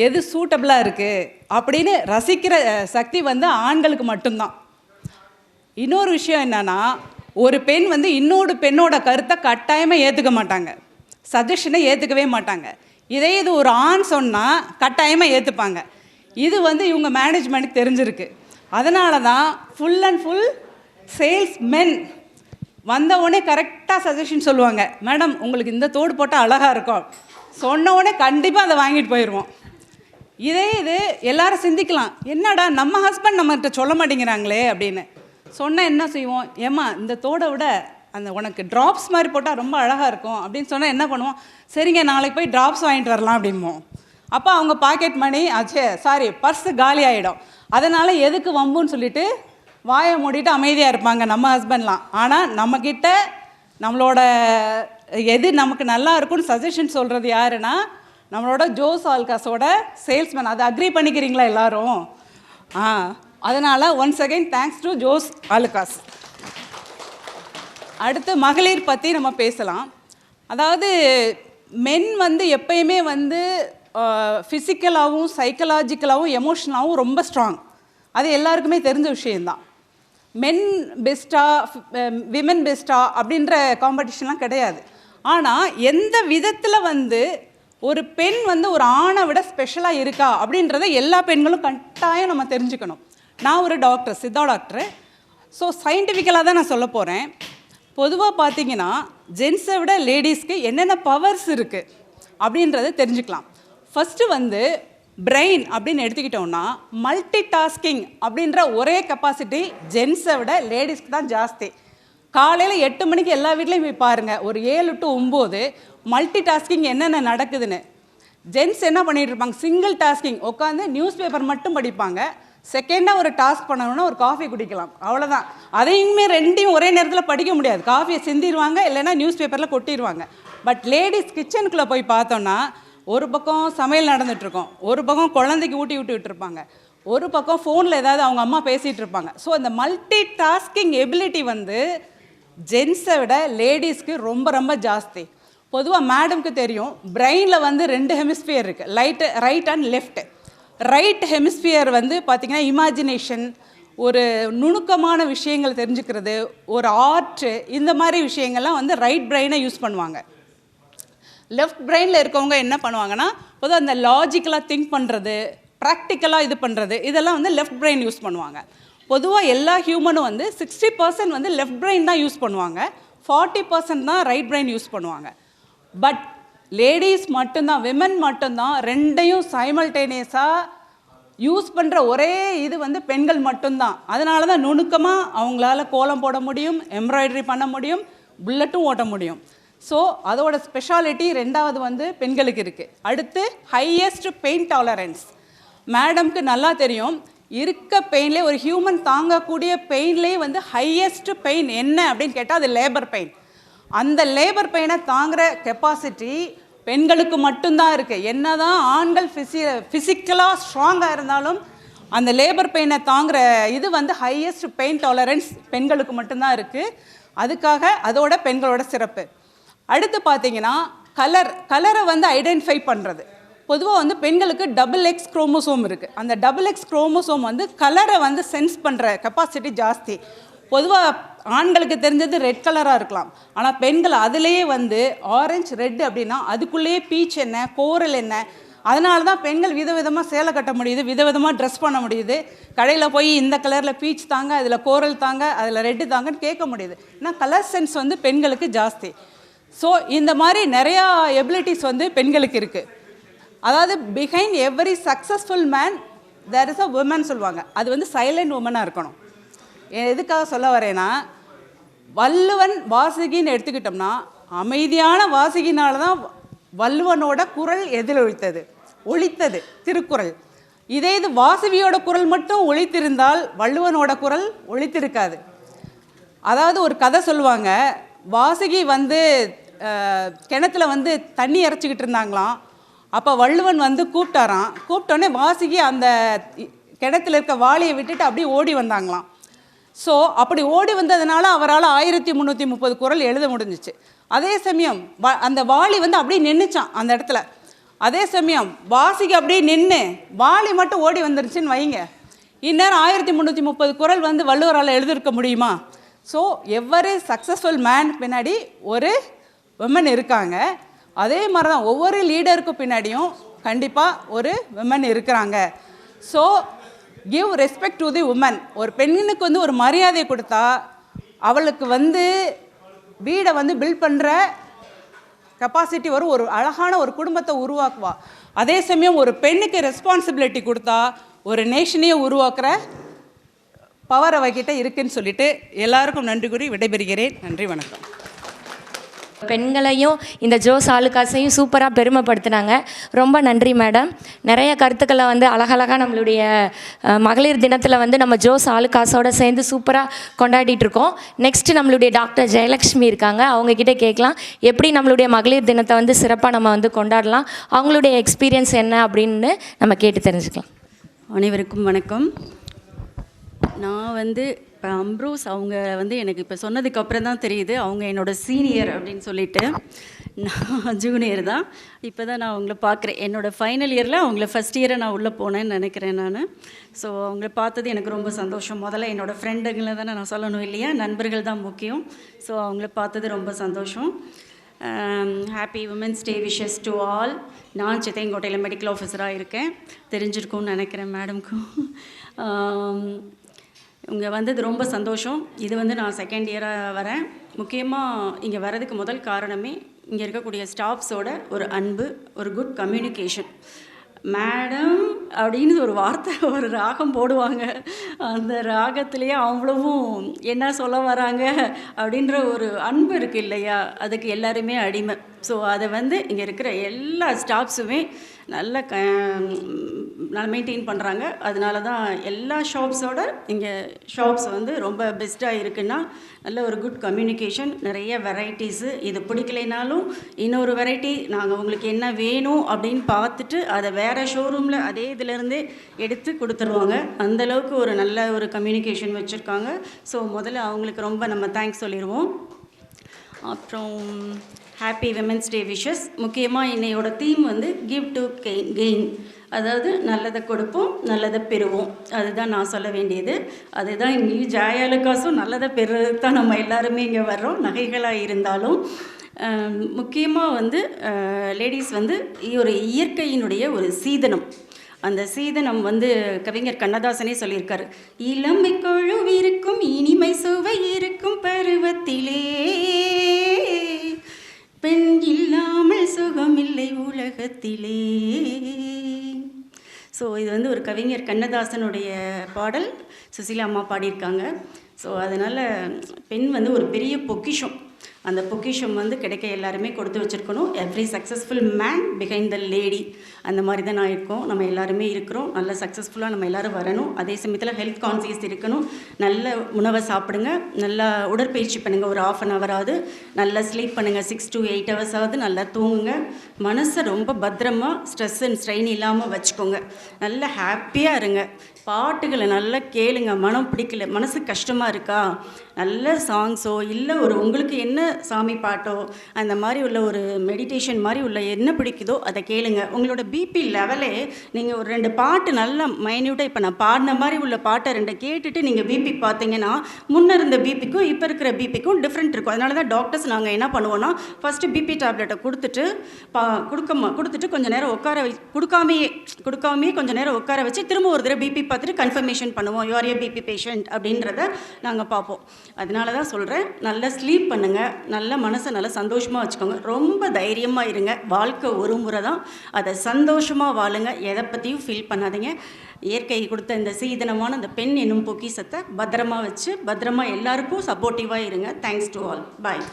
எது சூட்டபிளாக இருக்குது அப்படின்னு ரசிக்கிற சக்தி வந்து ஆண்களுக்கு மட்டும்தான். இன்னொரு விஷயம் என்னென்னா, ஒரு பெண் வந்து இன்னொரு பெண்ணோட கருத்தை கட்டாயமாக ஏற்றுக்க மாட்டாங்க, சஜஷனை ஏற்றுக்கவே மாட்டாங்க. இதே இது ஒரு ஆண் சொன்னால் கட்டாயமாக ஏற்றுப்பாங்க. இது வந்து இவங்க மேனேஜ்மெண்ட்டுக்கு தெரிஞ்சிருக்கு. அதனால தான் ஃபுல் அண்ட் ஃபுல் சேல்ஸ் மென் வந்த உடனே கரெக்டாக சஜஷன் சொல்லுவாங்க. மேடம் உங்களுக்கு இந்த தோடு போட்டால் அழகாக இருக்கும் சொன்ன உடனே கண்டிப்பாக அதை வாங்கிட்டு போயிடுவோம். இதே இது எல்லாரும் சிந்திக்கலாம், என்னடா நம்ம ஹஸ்பண்ட் நம்மகிட்ட சொல்ல மாட்டேங்கிறாங்களே அப்படின்னு. சொன்னால் என்ன செய்வோம்? ஏம்மா இந்த தோடை விட அந்த உனக்கு ட்ராப்ஸ் மாதிரி போட்டால் ரொம்ப அழகாக இருக்கும் அப்படின்னு சொன்னால் என்ன பண்ணுவோம்? சரிங்க நாளைக்கு போய் ட்ராப்ஸ் வாங்கிட்டு வரலாம் அப்படிம்போம். அப்போ அவங்க பாக்கெட் மணி பர்ஸு காலி ஆகிடும். அதனால் எதுக்கு வம்புன்னு சொல்லிட்டு வாயை மூடிட்டு அமைதியாக இருப்பாங்க நம்ம ஹஸ்பண்ட்லாம். ஆனால் நம்மக்கிட்ட நம்மளோட எது நமக்கு நல்லா இருக்கும்னு சஜஷன் சொல்கிறது யாருன்னா நம்மளோட ஜோஸ் ஆலுகாஸோட சேல்ஸ்மேன். அதை அக்ரி பண்ணிக்கிறீங்களா எல்லோரும்? அதனால் once again thanks to Jos Alukkas. அடுத்து மகளிர் பற்றி நம்ம பேசலாம். அதாவது மென் வந்து எப்பயுமே வந்து ஃபிசிக்கலாகவும் சைக்கலாஜிக்கலாகவும் எமோஷனலாகவும் ரொம்ப ஸ்ட்ராங். அது எல்லாருக்குமே தெரிஞ்ச விஷயந்தான். மென் பெஸ்ட்டா விமன் பெஸ்ட்டா அப்படின்ற காம்படிஷன்லாம் கிடையாது. ஆனால் எந்த விதத்தில் வந்து ஒரு பெண் வந்து ஒரு ஆணை விட ஸ்பெஷலாக இருக்கா அப்படின்றத எல்லா பெண்களும் கட்டாயம் நம்ம தெரிஞ்சுக்கணும். நான் ஒரு டாக்டர், சித்தா டாக்டரு. ஸோ சயின்டிஃபிக்கலாக தான் நான் சொல்ல போகிறேன். பொதுவாக பார்த்தீங்கன்னா ஜென்ஸை விட லேடிஸ்க்கு என்னென்ன பவர்ஸ் இருக்குது அப்படின்றத தெரிஞ்சுக்கலாம். ஃபஸ்ட்டு வந்து பிரெயின் அப்படின்னு எடுத்துக்கிட்டோன்னா மல்டி டாஸ்கிங் அப்படின்ற ஒரே கெப்பாசிட்டி ஜென்ஸை விட லேடிஸ்க்கு தான் ஜாஸ்தி. காலையில் 8 மணிக்கு எல்லா வீட்லேயும் போய் பாருங்கள், ஒரு 7 to 9 மல்டி டாஸ்கிங் என்னென்ன நடக்குதுன்னு. ஜென்ஸ் என்ன பண்ணிகிட்டு இருப்பாங்க? சிங்கிள் டாஸ்கிங், உட்காந்து நியூஸ் பேப்பர் மட்டும் படிப்பாங்க. செகண்டாக ஒரு டாஸ்க் பண்ணணும்னா ஒரு காஃபி குடிக்கலாம், அவ்வளோதான். அதையுமே ரெண்டையும் ஒரே நேரத்தில் படிக்க முடியாது. காஃபியை சிந்திடுவாங்க, இல்லைன்னா நியூஸ் பேப்பரில் கொட்டிடுவாங்க. பட் லேடிஸ் கிச்சனுக்குள்ளே போய் பார்த்தோன்னா ஒரு பக்கம் சமையல் நடந்துகிட்ருக்கோம், ஒரு பக்கம் குழந்தைக்கு ஊட்டி விட்டுக்கிட்டு இருப்பாங்க, ஒரு பக்கம் ஃபோனில் ஏதாவது அவங்க அம்மா பேசிகிட்டு இருப்பாங்க. ஸோ இந்த மல்டி டாஸ்கிங் எபிலிட்டி வந்து ஜென்ஸை விட லேடிஸ்க்கு ரொம்ப ரொம்ப ஜாஸ்தி. பொதுவாக மேடம்க்கு தெரியும், பிரெயினில் வந்து 2 ஹெமிஸ்பியர் இருக்குது, right and left. Right hemisphere வந்து பார்த்திங்கன்னா இமேஜினேஷன், ஒரு நுணுக்கமான விஷயங்கள் தெரிஞ்சுக்கிறது, ஒரு ஆர்ட்டு, இந்த மாதிரி விஷயங்கள்லாம் வந்து ரைட் பிரெயினை யூஸ் பண்ணுவாங்க. லெஃப்ட் பிரெயினில் இருக்கவங்க என்ன பண்ணுவாங்கன்னா பொதுவாக அந்த லாஜிக்கலாக திங்க் பண்ணுறது, ப்ராக்டிக்கலாக இது பண்ணுறது, இதெல்லாம் வந்து லெஃப்ட் பிரெயின் யூஸ் பண்ணுவாங்க. பொதுவாக எல்லா ஹியூமனும் வந்து 60% வந்து லெஃப்ட் பிரெயின் தான் யூஸ் பண்ணுவாங்க, 40% தான் ரைட் பிரெயின் யூஸ் பண்ணுவாங்க. பட் லேடிஸ் மட்டும்தான், விமன் மட்டும்தான் ரெண்டையும் சைமல்டேனியஸாக யூஸ் பண்ணுற ஒரே இது வந்து பெண்கள் மட்டும்தான். அதனால தான் நுணுக்கமாக அவங்களால கோலம் போட முடியும், எம்ப்ராய்டரி பண்ண முடியும், புல்லட்டும் ஓட்ட முடியும். ஸோ அதோட ஸ்பெஷாலிட்டி ரெண்டாவது வந்து பெண்களுக்கு இருக்குது. அடுத்து ஹையஸ்ட் பெயின் டாலரன்ஸ். மேடம்க்கு நல்லா தெரியும், இருக்க பெயின்லேயே ஒரு ஹியூமன் தாங்கக்கூடிய பெயின்லேயே வந்து ஹையஸ்ட் பெயின் என்ன அப்படின்னு கேட்டால் அது லேபர் பெயின். அந்த லேபர் பெயினை தாங்குகிற கெப்பாசிட்டி பெண்களுக்கு மட்டும்தான் இருக்குது. என்ன தான் ஆண்கள் ஃபிசிக்கலாக ஸ்ட்ராங்காக இருந்தாலும் அந்த லேபர் பெயினை தாங்குகிற இது வந்து ஹையஸ்ட் பெயின் டாலரன்ஸ் பெண்களுக்கு மட்டும்தான் இருக்குது. அதுக்காக அதோட பெண்களோட சிறப்பு. அடுத்து பார்த்தீங்கன்னா கலரை வந்து ஐடென்டிஃபை பண்ணுறது. பொதுவாக வந்து பெண்களுக்கு XX குரோமோசோம் இருக்குது. அந்த XX குரோமோசோம் வந்து கலரை வந்து சென்ஸ் பண்ணுற கெப்பாசிட்டி ஜாஸ்தி. பொதுவாக ஆண்களுக்கு தெரிஞ்சது ரெட் கலராக இருக்கலாம், ஆனால் பெண்கள் அதிலேயே வந்து ஆரஞ்சு, ரெட் அப்படின்னா அதுக்குள்ளேயே பீச் என்ன, கோரல் என்ன. அதனால தான் பெண்கள் விதவிதமாக சேலை கட்ட முடியுது, விதவிதமாக ட்ரெஸ் பண்ண முடியுது. கடையில் போய் இந்த கலரில் பீச் தாங்க, அதில் கோரல் தாங்க, அதில் ரெட்டு தாங்கன்னு கேட்க முடியுது. ஏன்னா கலர் சென்ஸ் வந்து பெண்களுக்கு ஜாஸ்தி. ஸோ இந்த மாதிரி நிறையா எபிலிட்டிஸ் வந்து பெண்களுக்கு இருக்குது. அதாவது behind every successful man there is a woman சொல்லுவாங்க, அது வந்து சைலண்ட் உமனாக இருக்கணும். எதுக்காக சொல்ல வரேன்னா, வள்ளுவன் வாசுகின்னு எடுத்துக்கிட்டோம்னா அமைதியான வாசுகினால தான் வள்ளுவனோட குரல் ஒலித்தது திருக்குறள். இதே இது வாசுகியோட குரல் மட்டும் ஒலித்திருந்தால் வள்ளுவனோட குரல் ஒலித்திருக்காது. அதாவது ஒரு கதை சொல்லுவாங்க, வாசுகி வந்து கிணத்துல வந்து தண்ணி இறைச்சிக்கிட்டு இருந்தாங்களாம். அப்போ வள்ளுவன் வந்து கூப்பிட்டோன்னே வாசுகி அந்த கிணத்துல இருக்க வாளியை விட்டுட்டு அப்படியே ஓடி வந்தாங்களாம். ஸோ அப்படி ஓடி வந்ததுனால அவரால் 1330 குறள் எழுத முடிஞ்சிச்சு. அதே சமயம் அந்த வாளி வந்து அப்படியே நின்றுச்சான் அந்த இடத்துல. அதே சமயம் வாசுகி அப்படியே நின்று வாளி மட்டும் ஓடி வந்துருச்சுன்னு வைங்க, இந்நேரம் 1330 குறள் வந்து வள்ளுவரால் எழுதியிருக்க முடியுமா? ஸோ எவ்வரி சக்ஸஸ்ஃபுல் மேன் பின்னாடி ஒரு விமன் இருக்காங்க. அதே மாதிரி தான் ஒவ்வொரு லீடருக்கும் பின்னாடியும் கண்டிப்பாக ஒரு விமன் இருக்கிறாங்க. So give respect to the woman. ஒரு பெண்ணுக்கு வந்து ஒரு மரியாதை கொடுத்தா அவளுக்கு வந்து வீடை வந்து பில்ட் பண்ணுற கெப்பாசிட்டி வரும், ஒரு அழகான ஒரு குடும்பத்தை உருவாக்குவா. அதே சமயம் ஒரு பெண்ணுக்கு ரெஸ்பான்சிபிலிட்டி கொடுத்தா ஒரு நேஷனையே உருவாக்குற பவர் அவகிட்ட இருக்குன்னு சொல்லிட்டு எல்லாருக்கும் நன்றி கூறி விடைபெறுகிறேன். நன்றி, வணக்கம். பெண்களையும் இந்த ஜோஸ் ஆலுகாஸையும் சூப்பராக பெருமைப்படுத்தினாங்க. ரொம்ப நன்றி மேடம். நிறைய கருத்துக்களை வந்து அழகழகாக நம்மளுடைய மகளிர் தினத்தில் வந்து நம்ம ஜோஸ் ஆலுகாஸோடு சேர்ந்து சூப்பராக கொண்டாடிட்டு இருக்கோம். நெக்ஸ்ட்டு நம்மளுடைய டாக்டர் ஜெயலக்ஷ்மி இருக்காங்க, அவங்கக்கிட்ட கேட்கலாம் எப்படி நம்மளுடைய மகளிர் தினத்தை வந்து சிறப்பாக நம்ம வந்து கொண்டாடலாம், அவங்களுடைய எக்ஸ்பீரியன்ஸ் என்ன அப்படின்னு நம்ம கேட்டு தெரிஞ்சுக்கலாம். அனைவருக்கும் வணக்கம். நான் வந்து இப்போ அம்ப்ரோஸ் அவங்க வந்து எனக்கு இப்போ சொன்னதுக்கு அப்புறம் தான் தெரியுது அவங்க என்னோடய சீனியர் அப்படின்னு சொல்லிட்டு. நான் ஜூனியர் தான். இப்போ தான் நான் அவங்கள பார்க்குறேன். என்னோடய ஃபைனல் இயரில் அவங்கள ஃபஸ்ட் இயரை நான் உள்ளே போனேன்னு நினைக்கிறேன் நான். ஸோ அவங்கள பார்த்தது எனக்கு ரொம்ப சந்தோஷம். முதல்ல என்னோடய ஃப்ரெண்டுங்களை தானே நான் சொல்லணும் இல்லையா, நண்பர்கள் தான் முக்கியம். ஸோ அவங்கள பார்த்தது ரொம்ப சந்தோஷம். Happy women's day wishes to all. நான் சித்தையங்கோட்டையில் மெடிக்கல் ஆஃபீஸராக இருக்கேன், தெரிஞ்சிருக்கும்னு நினைக்கிறேன் மேடம்க்கும். இங்கே வந்தது ரொம்ப சந்தோஷம். இது வந்து நான் செகண்ட் இயராக வரேன். முக்கியமாக இங்கே வர்றதுக்கு முதல் காரணமே இங்கே இருக்கக்கூடிய ஸ்டாஃப்ஸோட ஒரு அன்பு, ஒரு குட் கம்யூனிகேஷன். மேடம் அப்படின்னு ஒரு வார்த்தை, ஒரு ராகம் போடுவாங்க, அந்த ராகத்திலேயே அவ்வளவும் என்ன சொல்ல வராங்க அப்படின்ற ஒரு அன்பு இருக்குது இல்லையா, அதுக்கு எல்லாருமே அடிமை. ஸோ அதை வந்து இங்கே இருக்கிற எல்லா ஸ்டாஃப்ஸுமே நல்லா மெயின்டைன் பண்ணுறாங்க. அதனால தான் எல்லா ஷாப்ஸோட இங்கே ஷாப்ஸ் வந்து ரொம்ப பெஸ்ட்டாக இருக்குன்னா நல்ல ஒரு குட் கம்யூனிகேஷன், நிறைய வெரைட்டிஸு. இது பிடிக்கலைனாலும் இன்னொரு வெரைட்டி நாங்கள் உங்களுக்கு என்ன வேணும் அப்படின்னு பார்த்துட்டு அதை வேறு ஷோரூமில் அதே இதிலேருந்தே எடுத்து கொடுத்துருவாங்க. அந்தளவுக்கு ஒரு நல்ல ஒரு கம்யூனிகேஷன் வச்சுருக்காங்க. ஸோ முதல்ல அவங்களுக்கு ரொம்ப நம்ம தேங்க்ஸ் சொல்லிடுவோம். அப்புறம் ஹாப்பி விமென்ஸ் டே விஷஸ். முக்கியமாக இன்னையோட தீம் வந்து கிவ் டு கெயின், அதாவது நல்லதை கொடுப்போம் நல்லதை பெறுவோம். அதுதான் நான் சொல்ல வேண்டியது. அதுதான் இங்கேயும் ஜாய் ஆலுகாஸும் நல்லதை பெறுறது தான் நம்ம எல்லாருமே இங்கே வர்றோம், நகைகளாக இருந்தாலும். முக்கியமாக வந்து லேடிஸ் வந்து ஒரு இயற்கையினுடைய ஒரு சீதனம். அந்த சீதனம் வந்து கவிஞர் கண்ணதாசனே சொல்லியிருக்காரு, இளமை கொழுவிருக்கும் இனிமை சுவை இருக்கும் பருவத்திலே பெண் இல்லாமல் சுகமில்லை உலகத்திலே. ஸோ இது வந்து ஒரு கவிஞர் கண்ணதாசனுடைய பாடல், சுசீலா அம்மா பாடியிருக்காங்க. ஸோ அதனால் பெண் வந்து ஒரு பெரிய பொக்கிஷம். அந்த பொக்கிஷம் வந்து கிடைக்க எல்லாருமே கொடுத்து வச்சுருக்கணும். Every successful man behind the lady, அந்த மாதிரி தான் நான் இருக்கோம், நம்ம எல்லாருமே இருக்கிறோம். நல்ல சக்ஸஸ்ஃபுல்லாக நம்ம எல்லோரும் வரணும். அதே சமயத்தில் ஹெல்த் கான்சியஸ் இருக்கணும். நல்ல உணவை சாப்பிடுங்க, நல்லா உடற்பயிற்சி பண்ணுங்கள், ஒரு 1/2 hour ஆகுது. நல்லா ஸ்லீப் பண்ணுங்கள், 6 to 8 hours ஆகுது. நல்லா தூங்குங்க. மனசை ரொம்ப பத்திரமாக ஸ்ட்ரெஸ் அண்ட் ஸ்ட்ரெயின் இல்லாமல் வச்சுக்கோங்க. நல்லா ஹாப்பியாக இருங்க. பாட்டுகளை நல்லா கேளுங்க. மனம் பிடிக்கல, மனசு கஷ்டமாக இருக்கா, நல்ல சாங்ஸோ இல்லை ஒரு உங்களுக்கு என்ன சாமி பாட்டோ அந்த மாதிரி உள்ள ஒரு மெடிடேஷன் மாதிரி உள்ள என்ன பிடிக்குதோ அதை கேளுங்க. உங்களோட பிபி லெவலே நீங்கள் ஒரு 2 பாட்டு நல்லா மைன்யூட்டாக, இப்போ நான் பாடின மாதிரி உள்ள பாட்டை 2 கேட்டுட்டு நீங்கள் பிபி பார்த்தீங்கன்னா முன்னே இருந்த பிபிக்கும் இப்போ இருக்கிற பிபிக்கும் டிஃப்ரெண்ட் இருக்கும். அதனால தான் டாக்டர்ஸ் நாங்கள் என்ன பண்ணுவோன்னா ஃபஸ்ட்டு பிபி டேப்லெட்டை கொடுத்துட்டு கொஞ்சம் நேரம் கொடுக்காமையே கொஞ்சம் நேரம் உட்கார வச்சு திரும்ப ஒரு தடவை பிபி பார்த்துட்டு கன்ஃபர்மேஷன் பண்ணுவோம், யூஆர் ஏ பிபி பேஷண்ட் அப்படின்றத நாங்கள் பார்ப்போம். அதனால தான் சொல்கிறேன், நல்லா ஸ்லீப் பண்ணுங்கள், நல்ல மனசை நல்லா சந்தோஷமாக வச்சுக்கோங்க. ரொம்ப தைரியமாக இருங்க. வாழ்க்கை ஒரு முறை தான், அதை சந்தோஷமாக வாழுங்க. எதை பற்றியும் ஃபீல் பண்ணாதீங்க. இயற்கை கொடுத்த இந்த சீதனமான இந்த பெண் என்னும் பொக்கிஷத்தை பத்திரமா வச்சு பத்திரமா எல்லாருக்கும் சப்போர்ட்டிவாக இருங்க. Thanks to all. Bye.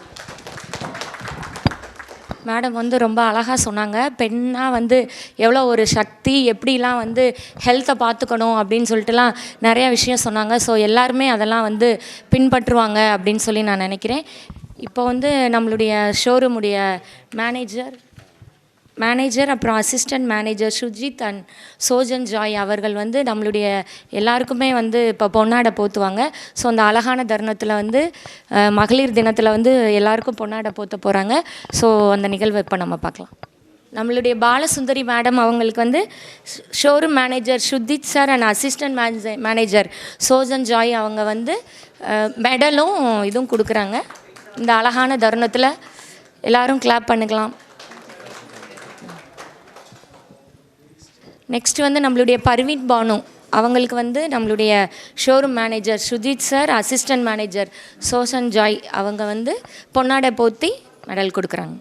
Madam வந்து ரொம்ப அழகாக சொன்னாங்க. பெண்ணாக வந்து எவ்வளோ ஒரு சக்தி, எப்படிலாம் வந்து ஹெல்த்தை பார்த்துக்கணும் அப்படின்னு சொல்லிட்டுலாம் நிறையா விஷயம் சொன்னாங்க. ஸோ எல்லாருமே அதெல்லாம் வந்து பின்பற்றுவாங்க அப்படின்னு சொல்லி நான் நினைக்கிறேன். இப்போ வந்து நம்மளுடைய ஷோரூமுடைய மேனேஜர் அப்புறம் assistant manager Sujith and Sojan Joy அவர்கள் வந்து நம்மளுடைய எல்லாருக்குமே வந்து இப்போ பொன்னாடை போற்றுவாங்க. ஸோ அந்த அழகான தருணத்தில் வந்து மகளிர் தினத்தில் வந்து எல்லாருக்கும் பொன்னாடை போற்ற போகிறாங்க. ஸோ அந்த நிகழ்வை இப்போ நம்ம பார்க்கலாம். நம்மளுடைய பாலசுந்தரி மேடம் அவங்களுக்கு வந்து showroom manager Sujith sir and assistant manager Sojan Joy அவங்க வந்து மெடலும் இதுவும் கொடுக்குறாங்க. இந்த அழகான தருணத்தில் எல்லோரும் கிளாப் பண்ணிக்கலாம். நெக்ஸ்ட் வந்து நம்மளுடைய பர்வீன் பானு அவங்களுக்கு வந்து நம்மளுடைய showroom manager Sujith sir, assistant manager chosen Joy அவங்க வந்து பொன்னாடை போற்றி மெடல் கொடுக்குறாங்க.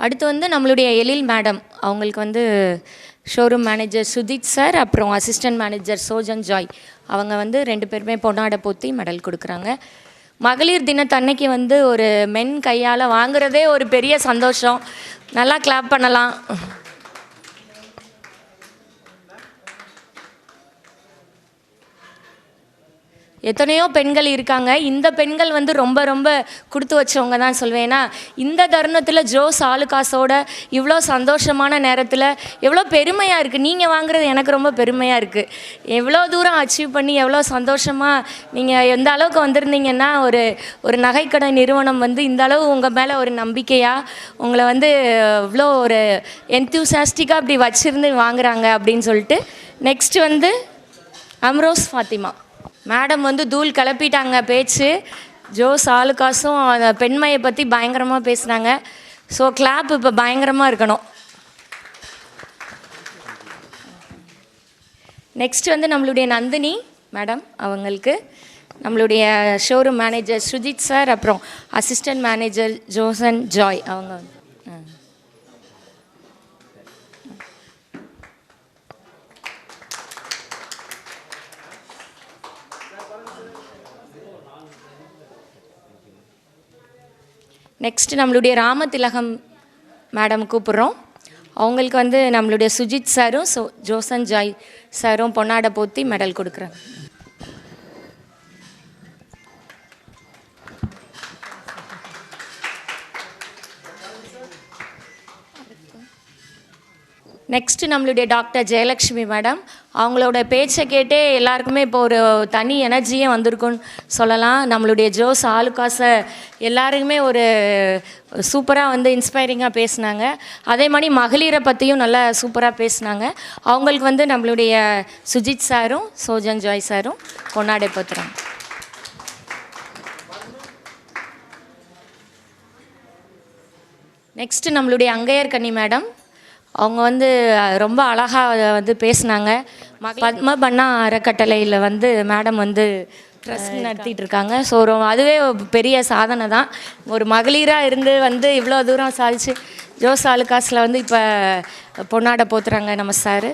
அடுத்து வந்து நம்மளுடைய எழில் மேடம் அவங்களுக்கு வந்து ஷோரூம் மேனேஜர் சுஜித் சார் அப்புறம் அசிஸ்டன்ட் மேனேஜர் சோஜன் ஜாய் அவங்க வந்து 2 பேருமே பொன்னாடை போற்றி மெடல் கொடுக்குறாங்க. மகளிர் தினத்தன்னைக்கு வந்து ஒரு மென் கையால் வாங்குறதே ஒரு பெரிய சந்தோஷம். நல்லா கிளாப் பண்ணலாம். எத்தனையோ பெண்கள் இருக்காங்க. இந்த பெண்கள் வந்து ரொம்ப ரொம்ப கொடுத்து வச்சவங்க தான் சொல்வேன். ஏன்னா இந்த தருணத்தில் ஜோஸ் ஆலுகாஸோட இவ்வளோ சந்தோஷமான நேரத்தில் எவ்வளோ பெருமையாக இருக்குது. நீங்கள் வாங்குறது எனக்கு ரொம்ப பெருமையாக இருக்குது. எவ்வளோ தூரம் அச்சீவ் பண்ணி எவ்வளோ சந்தோஷமாக நீங்கள் எந்த அளவுக்கு வந்திருந்தீங்கன்னா ஒரு நகைக்கடை நிறுவனம் வந்து இந்த அளவு உங்கள் மேலே ஒரு நம்பிக்கையாக உங்களை வந்து இவ்வளோ ஒரு என்தூசியாஸ்டிக்காக அப்படி வச்சுருந்து வாங்குறாங்க அப்படின்னு சொல்லிட்டு. நெக்ஸ்ட் வந்து அம்ரோஸ் ஃபாத்திமா மேடம் வந்து தூள் கிளப்பிட்டாங்க பேச்சு. ஜோஸ் ஆலுகாஸும் அந்த பெண்மையை பற்றி பயங்கரமாக பேசுனாங்க. ஸோ கிளாப் இப்போ பயங்கரமாக இருக்கணும். நெக்ஸ்ட் வந்து நம்மளுடைய நந்தினி மேடம் அவங்களுக்கு நம்மளுடைய ஷோரூம் மேனேஜர் சுஜித் சார் அப்புறம் அசிஸ்டன்ட் மேனேஜர் ஜோசன் ஜாய் அவங்க வந்து நெக்ஸ்ட் நம்மளுடைய ராமதிலகம் மேடம் கூப்பிட்றோம். அவங்களுக்கு வந்து நம்மளுடைய சுஜித் சாரும் ஜோசன் ஜாய் சாரும் பொன்னாடை போற்றி மெடல் கொடுக்குறாங்க. நெக்ஸ்ட்டு நம்மளுடைய டாக்டர் ஜெயலக்ஷ்மி மேடம் அவங்களோட பேச்சை கேட்டே எல்லாருக்குமே இப்போ ஒரு தனி எனர்ஜியே வந்திருக்குன்னு சொல்லலாம். நம்மளுடைய ஜோஸ் ஆலுகாஸை எல்லாருக்குமே ஒரு சூப்பராக வந்து இன்ஸ்பைரிங்காக பேசினாங்க. அதே மாதிரி மகளிரை பற்றியும் நல்லா சூப்பராக பேசினாங்க. அவங்களுக்கு வந்து நம்மளுடைய சுஜித் சாரும் சோஜன் ஜாய் சாரும் கொண்டாடி போத்துறாங்க. நெக்ஸ்ட்டு நம்மளுடைய அங்கையர் கன்னி மேடம் அவங்க வந்து ரொம்ப அழகாக வந்து பேசினாங்க. பத்மபண்ணா அறக்கட்டளையில் வந்து மேடம் வந்து ட்ரஸ்ட் நடத்திட்டு இருக்காங்க. ஸோ அதுவே பெரிய சாதனை தான். ஒரு மகளிராக இருந்து வந்து இவ்வளோ தூரம் சாதிச்சு ஜோஸ் ஆலுகாஸில் வந்து இப்போ பொன்னாடை போத்துறாங்க நம்ம சார்.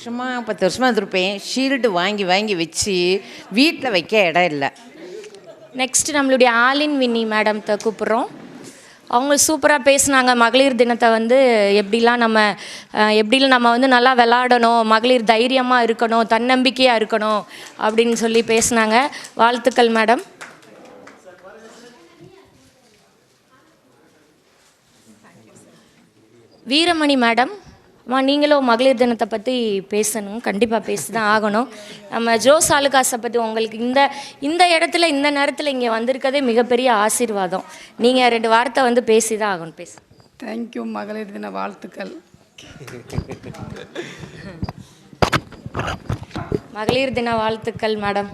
சும்மா 10 வருஷமாக இருந்திருப்பேன். ஷீல்டு வாங்கி வாங்கி வச்சு வீட்டில் வைக்க இடம் இல்லை. நெக்ஸ்ட் நம்மளுடைய ஆலின் வின்னி மேடத்தை கூப்பிட்றோம். அவங்க சூப்பராக பேசுனாங்க. மகளிர் தினத்தை வந்து எப்படிலாம் நம்ம வந்து நல்லா விளாடணும், மகளிர் தைரியமாக இருக்கணும், தன்னம்பிக்கையாக இருக்கணும் அப்படின்னு சொல்லி பேசுனாங்க. வாழ்த்துக்கள் மேடம். வீரமணி மேடம் நீங்களும் மகளிர் தினத்தை பற்றி பேசணும், கண்டிப்பாக பேசி தான் ஆகணும். நம்ம ஜோஸ் ஆலுகாஸை பற்றி உங்களுக்கு இந்த இடத்துல இந்த நேரத்தில் இங்கே வந்திருக்கதே மிகப்பெரிய ஆசீர்வாதம். நீங்கள் 2 வார்த்தை வந்து பேசி தான் ஆகணும். பேசு. தேங்க்யூ. மகளிர் தின வாழ்த்துக்கள். மகளிர் தின வாழ்த்துக்கள் மேடம்.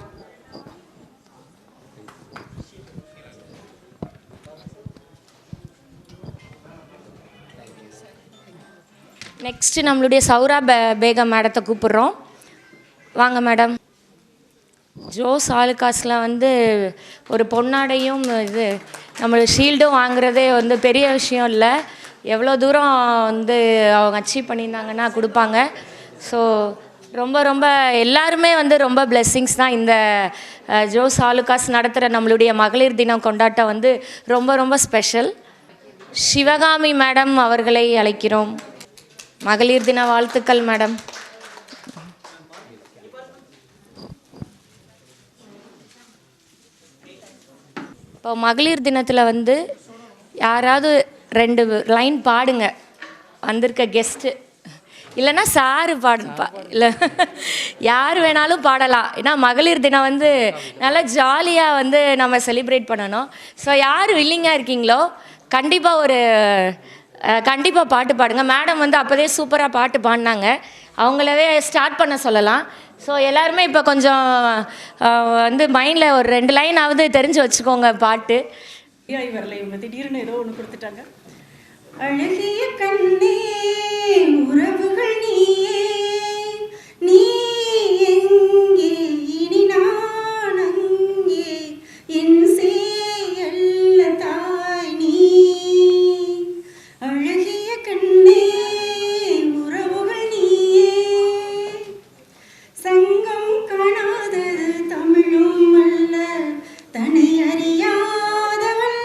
நெக்ஸ்ட்டு நம்மளுடைய சௌரா பேகம் மேடத்தை கூப்பிட்றோம். வாங்க மேடம். ஜோஸ் ஆலுகாஸில் வந்து ஒரு பொன்னாடையும் இது நம்மளுடைய ஷீல்டும் வாங்குறதே வந்து பெரிய விஷயம் இல்லை. எவ்வளோ தூரம் வந்து அவங்க அச்சீவ் பண்ணியிருந்தாங்கன்னா கொடுப்பாங்க. ஸோ ரொம்ப ரொம்ப எல்லாருமே வந்து ரொம்ப பிளெஸ்ஸிங்ஸ் தான். இந்த ஜோஸ் ஆலுகாஸ் நடத்துகிற நம்மளுடைய மகளிர் தினம் கொண்டாட்டம் வந்து ரொம்ப ரொம்ப ஸ்பெஷல். சிவகாமி மேடம் அவர்களை அழைக்கிறோம். மகளிர் தின வாழ்த்துக்கள் மேடம். இப்போ மகளிர் தினத்தில் வந்து யாராவது 2 லைன் பாடுங்க வந்திருக்க கெஸ்ட்டு. இல்லைன்னா சாரு இல்லை யார் வேணாலும் பாடலாம். ஏன்னா மகளிர் தினம் வந்து நல்லா ஜாலியாக வந்து நம்ம செலிப்ரேட் பண்ணணும். ஸோ யார் வில்லிங்காக இருக்கீங்களோ கண்டிப்பாக பாட்டு பாடுங்க. மேடம் வந்து அப்போதே சூப்பராக பாட்டு பாடினாங்க. அவங்களவே ஸ்டார்ட் பண்ண சொல்லலாம். ஸோ எல்லாருமே இப்போ கொஞ்சம் வந்து மைண்டில் ஒரு 2 லைனாவது தெரிஞ்சு வச்சுக்கோங்க பாட்டு. வரல இவங்க திடீர்னு ஏதோ ஒன்று கொடுத்துட்டாங்க. அழகிய கண்ணே உறவுகள் நீயே, நீ எங்கே இனி நான் அங்கே, என் சேயல்ல தாய் நீ. அழகிய கண்ணே உறவுகள் நீயே, சங்கம் காணாதது தமிழும் அல்ல, தனை அறியாதவள்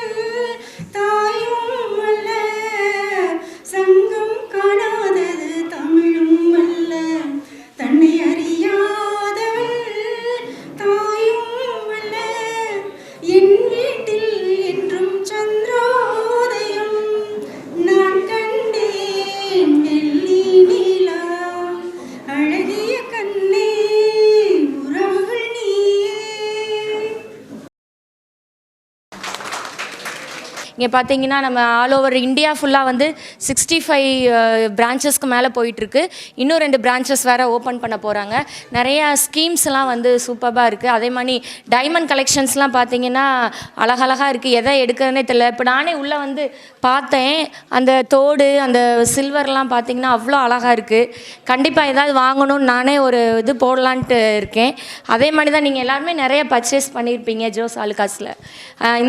தாயும் அல்ல. சங்கம் காணாதது தமிழும் அல்ல, தன்னை அறியாதவள் தாயும் அல்ல. என் வீட்டில் என்றும் சந்திரோதயம் நான் கண்டேன் வெள்ளி நிலா. அழகிய கண்ணே உறவுகள் நீயே. இங்கே பார்த்தீங்கன்னா நம்ம ஆல் ஓவர் இந்தியா ஃபுல்லாக வந்து 65 பிரான்ச்சஸ்க்கு மேலே போயிட்டுருக்கு. இன்னும் 2 பிரான்ச்சஸ் வேறு ஓப்பன் பண்ண போகிறாங்க. நிறையா ஸ்கீம்ஸ்லாம் வந்து சூப்பராக இருக்குது. அதே மாதிரி டைமண்ட் கலெக்ஷன்ஸ்லாம் பார்த்தீங்கன்னா அழகழகாக இருக்குது. எதை எடுக்கிறதுனே தெரியல. இப்போ நானே உள்ளே வந்து பார்த்தேன். அந்த தோடு அந்த சில்வர்லாம் பார்த்தீங்கன்னா அவ்வளோ அழகாக இருக்குது. கண்டிப்பாக ஏதாவது வாங்கணும்னு நானே ஒரு இது போடலான்ட்டு இருக்கேன். அதே மாதிரி தான் நீங்கள் எல்லாருமே நிறைய பர்ச்சேஸ் பண்ணியிருப்பீங்க ஜோஸ் ஆலுகாஸில்.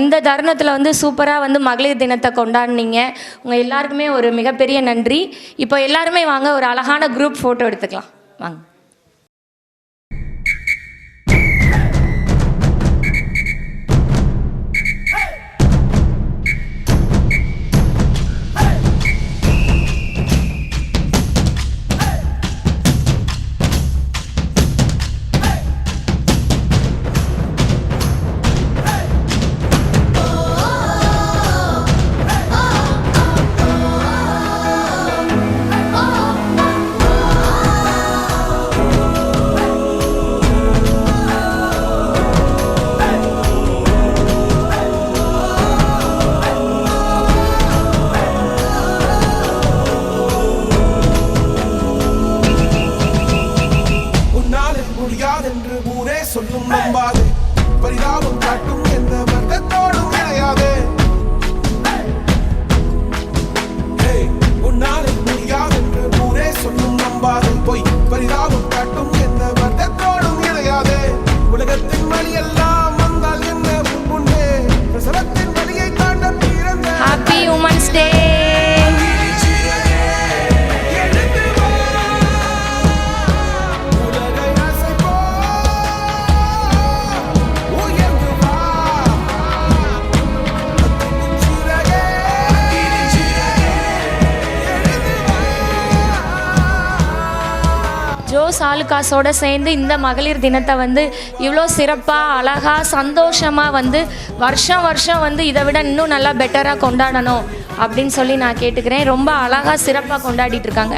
இந்த தருணத்தில் வந்து சூப்பராக வந்து மகளிர் தினத்தை கொண்டாடினீங்க. உங்கள் எல்லாருக்குமே ஒரு மிகப்பெரிய நன்றி. இப்போ எல்லாருமே வாங்க ஒரு அழகான குரூப் ஃபோட்டோ எடுத்துக்கலாம். வாங்க. முடியாதென்று ஊரே சொல்லும் நம்பாது, பரிதாபம் காட்டும் எந்த வர்க்கத்தோடும் இணையாது. உன்னாலே முடியாதென்று ஊரே சொல்லும் நம்பாது, பொய் பரிதாபம் காட்டும் எந்த வர்க்கத்தோடும் இணையாது. உலகத்தின் வழி எல்லாம் வந்தால் என்ன முன்னே பிரசவத்தின் வழியை தாண்ட பிறந்த ஹாப்பி உமன்ஸ் டே. ஜோஸ் ஆலுகாஸோடு சேர்ந்து இந்த மகளிர் தினத்தை வந்து இவ்வளோ சிறப்பாக அழகாக சந்தோஷமாக வந்து வருஷம் வந்து இதை விட இன்னும் நல்லா பெட்டராக கொண்டாடணும் அப்படின்னு சொல்லி நான் கேட்டுக்கிறேன். ரொம்ப அழகாக சிறப்பாக கொண்டாடிட்டு இருக்காங்க.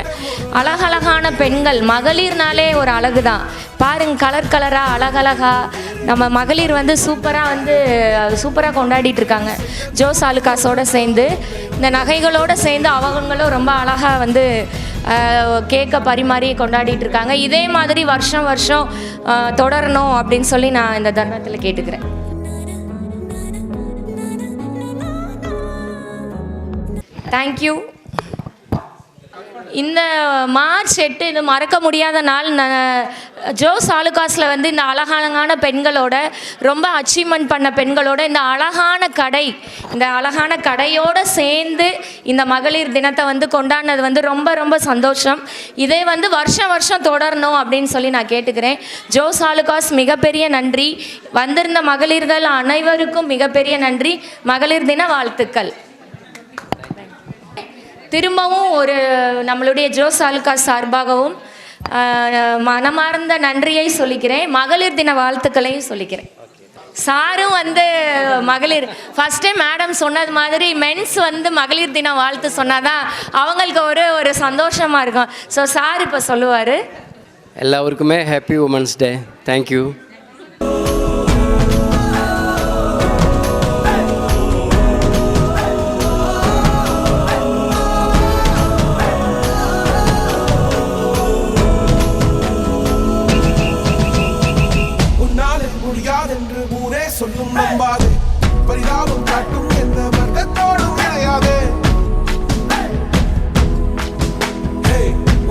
அழகழகான பெண்கள், மகளிர்னாலே ஒரு அழகு தான் பாருங்க. கலராக அழகழகாக நம்ம மகளிர் வந்து சூப்பராக கொண்டாடிட்டு இருக்காங்க. ஜோஸ் ஆலுகாஸோடு சேர்ந்து இந்த நகைகளோடு சேர்ந்து அவங்களும் ரொம்ப அழகாக வந்து கேக்கை பரிமாறி கொண்டாடிட்டு இருக்காங்க. இதே மாதிரி வருஷம் வருஷம் தொடரணும் அப்படின்னு சொல்லி நான் இந்த தருணத்தில் கேட்டுக்கிறேன். தேங்க்யூ. இந்த மார்ச் 8 இது மறக்க முடியாத நாள். ஜோஸ் ஆலுகாஸில் வந்து இந்த அழகான பெண்களோட, ரொம்ப அச்சீவ்மெண்ட் பண்ண பெண்களோட இந்த அழகான கடையோடு சேர்ந்து இந்த மகளிர் தினத்தை வந்து கொண்டாடினது வந்து ரொம்ப ரொம்ப சந்தோஷம். இதே வந்து வருஷம் வருஷம் தொடரணும் அப்படின்னு சொல்லி நான் கேட்டுக்கிறேன். ஜோஸ் ஆலுகாஸ் மிகப்பெரிய நன்றி. வந்திருந்த மகளிர்கள் அனைவருக்கும் மிகப்பெரிய நன்றி. மகளிர் தின வாழ்த்துக்கள். திரும்பவும் நம்மளுடைய ஜோஸ் ஆலுகாஸ் சார்பாகவும் மனமார்ந்த நன்றியை சொல்லிக்கிறேன். மகளிர் தின வாழ்த்துக்களையும் சொல்லிக்கிறேன். சாரும் வந்து மகளிர் ஃபஸ்ட்டே மேடம் சொன்னது மாதிரி மென்ஸ் வந்து மகளிர் தின வாழ்த்து சொன்னாதான் அவங்களுக்கு ஒரு சந்தோஷமாக இருக்கும். ஸோ சார் இப்போ சொல்லுவார். எல்லாருக்குமே ஹாப்பி உமன்ஸ் டே. தேங்க்யூ. சொல்லும் நம்பாது பரிதாபம் காட்டும் எந்த வர்க்கத்தோடும் இணையாது.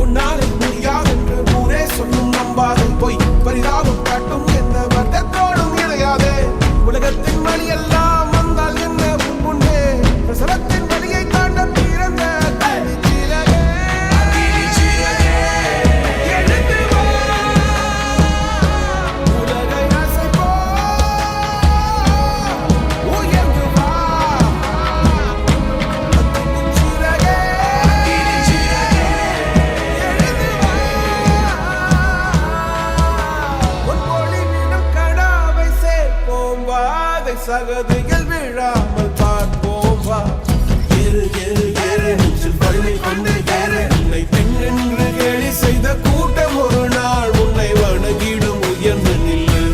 உன்னாலே முடியாதென்று ஊரே சொல்லும் நம்பாது பொய் பரிதாபம் காட்டும் எந்த வர்க்கத்தோடும் இணையாது. உலகத்தின் வழி எல்லாம் வந்தால் என்ன முன்னே பிரசவத்தின் வழியை தாண்ட பிறந்த சகதிகள் விழாமல் பார்ப்போம் வா. ஏறு ஏறு ஏறு நெஞ்சில் வலிமை கொண்டு ஏறு. உன்னை பெண் என்று கேலி செய்த கூட்டம் ஒரு நாள் உன்னை வணங்கிடும் உயர்ந்து நில்லு.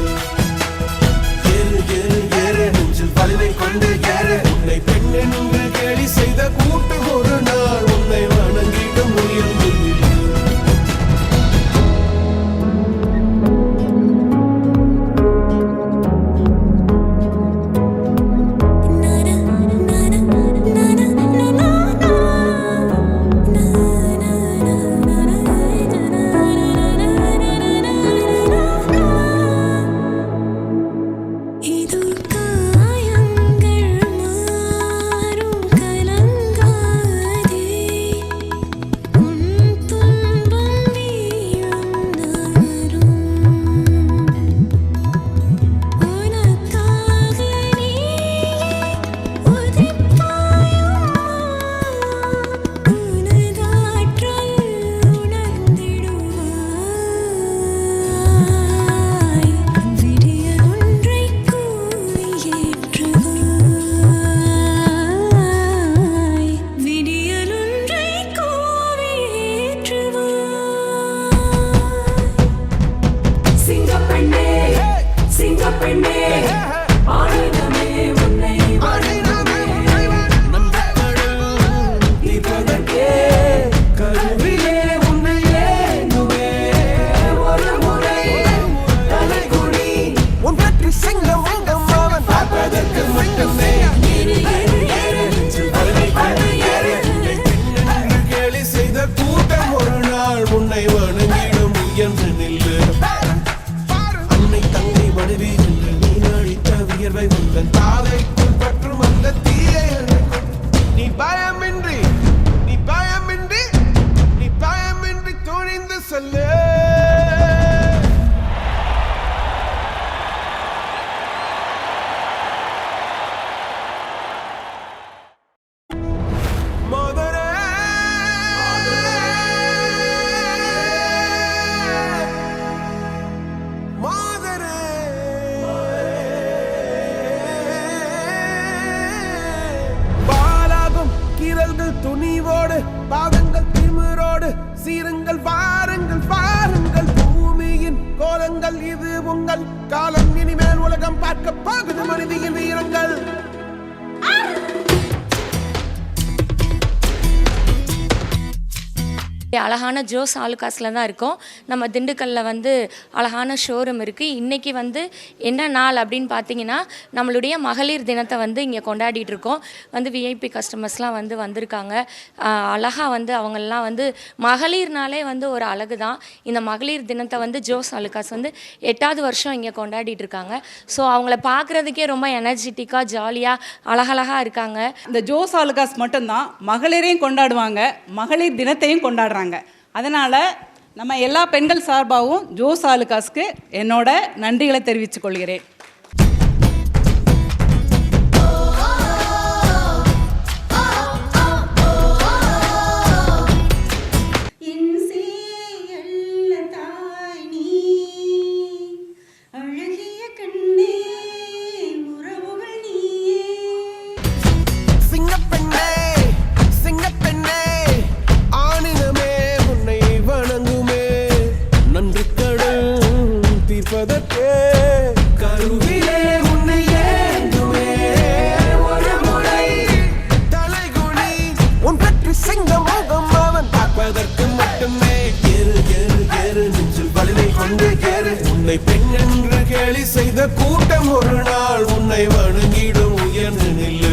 ஏறு ஏறு ஏறு நெஞ்சில் வலிமை கொண்டு ஏறு. உன்னை பெண் என்று கேலி செய்த கூட்டம் ஒரு நாள் உன்னை வணங்கிடும் உயர்ந்து நில்லு. துணிவோடு பாதங்கள் திமிரோடு சீருங்கள் வாருங்கள் பாருங்கள் பூமியின் கோலங்கள் இது உங்கள் காலம். இனிமேல் உலகம் பார்க்க போகுது மனிதியின் வீரங்கள். அழகான ஜோஸ் ஆலுகாஸில் தான் இருக்கோம். நம்ம திண்டுக்கல்லில் வந்து அழகான ஷோரூம் இருக்குது. இன்றைக்கி வந்து என்ன நாள் அப்படின்னு பார்த்தீங்கன்னா நம்மளுடைய மகளிர் தினத்தை வந்து இங்கே கொண்டாடிட்டு இருக்கோம். வந்து விஐபி கஸ்டமர்ஸ்லாம் வந்து வந்திருக்காங்க. அழகாக வந்து அவங்கெல்லாம் வந்து மகளிர்னாலே வந்து ஒரு அழகு தான். இந்த மகளிர் தினத்தை வந்து ஜோஸ் ஆலுகாஸ் வந்து 8வது வருஷம் இங்கே கொண்டாடிட்டு இருக்காங்க. ஸோ அவங்கள பார்க்குறதுக்கே ரொம்ப எனர்ஜெட்டிக்காக ஜாலியாக அழகழகாக இருக்காங்க. இந்த ஜோஸ் ஆலுகாஸ் மட்டும்தான் மகளிரையும் கொண்டாடுவாங்க, மகளிர் தினத்தையும் கொண்டாடுறாங்க. அதனால் நம்ம எல்லா பெண்கள் சார்பாகவும் ஜோஸ் ஆலுகாஸ்க்கு என்னோட நன்றிகளை தெரிவித்துக் கொள்கிறேன். உன்னை பெண் என்று கேலி செய்த கூட்டம் ஒரு நாள் உன்னை வணங்கிடும் உயர்ந்து நில்லு.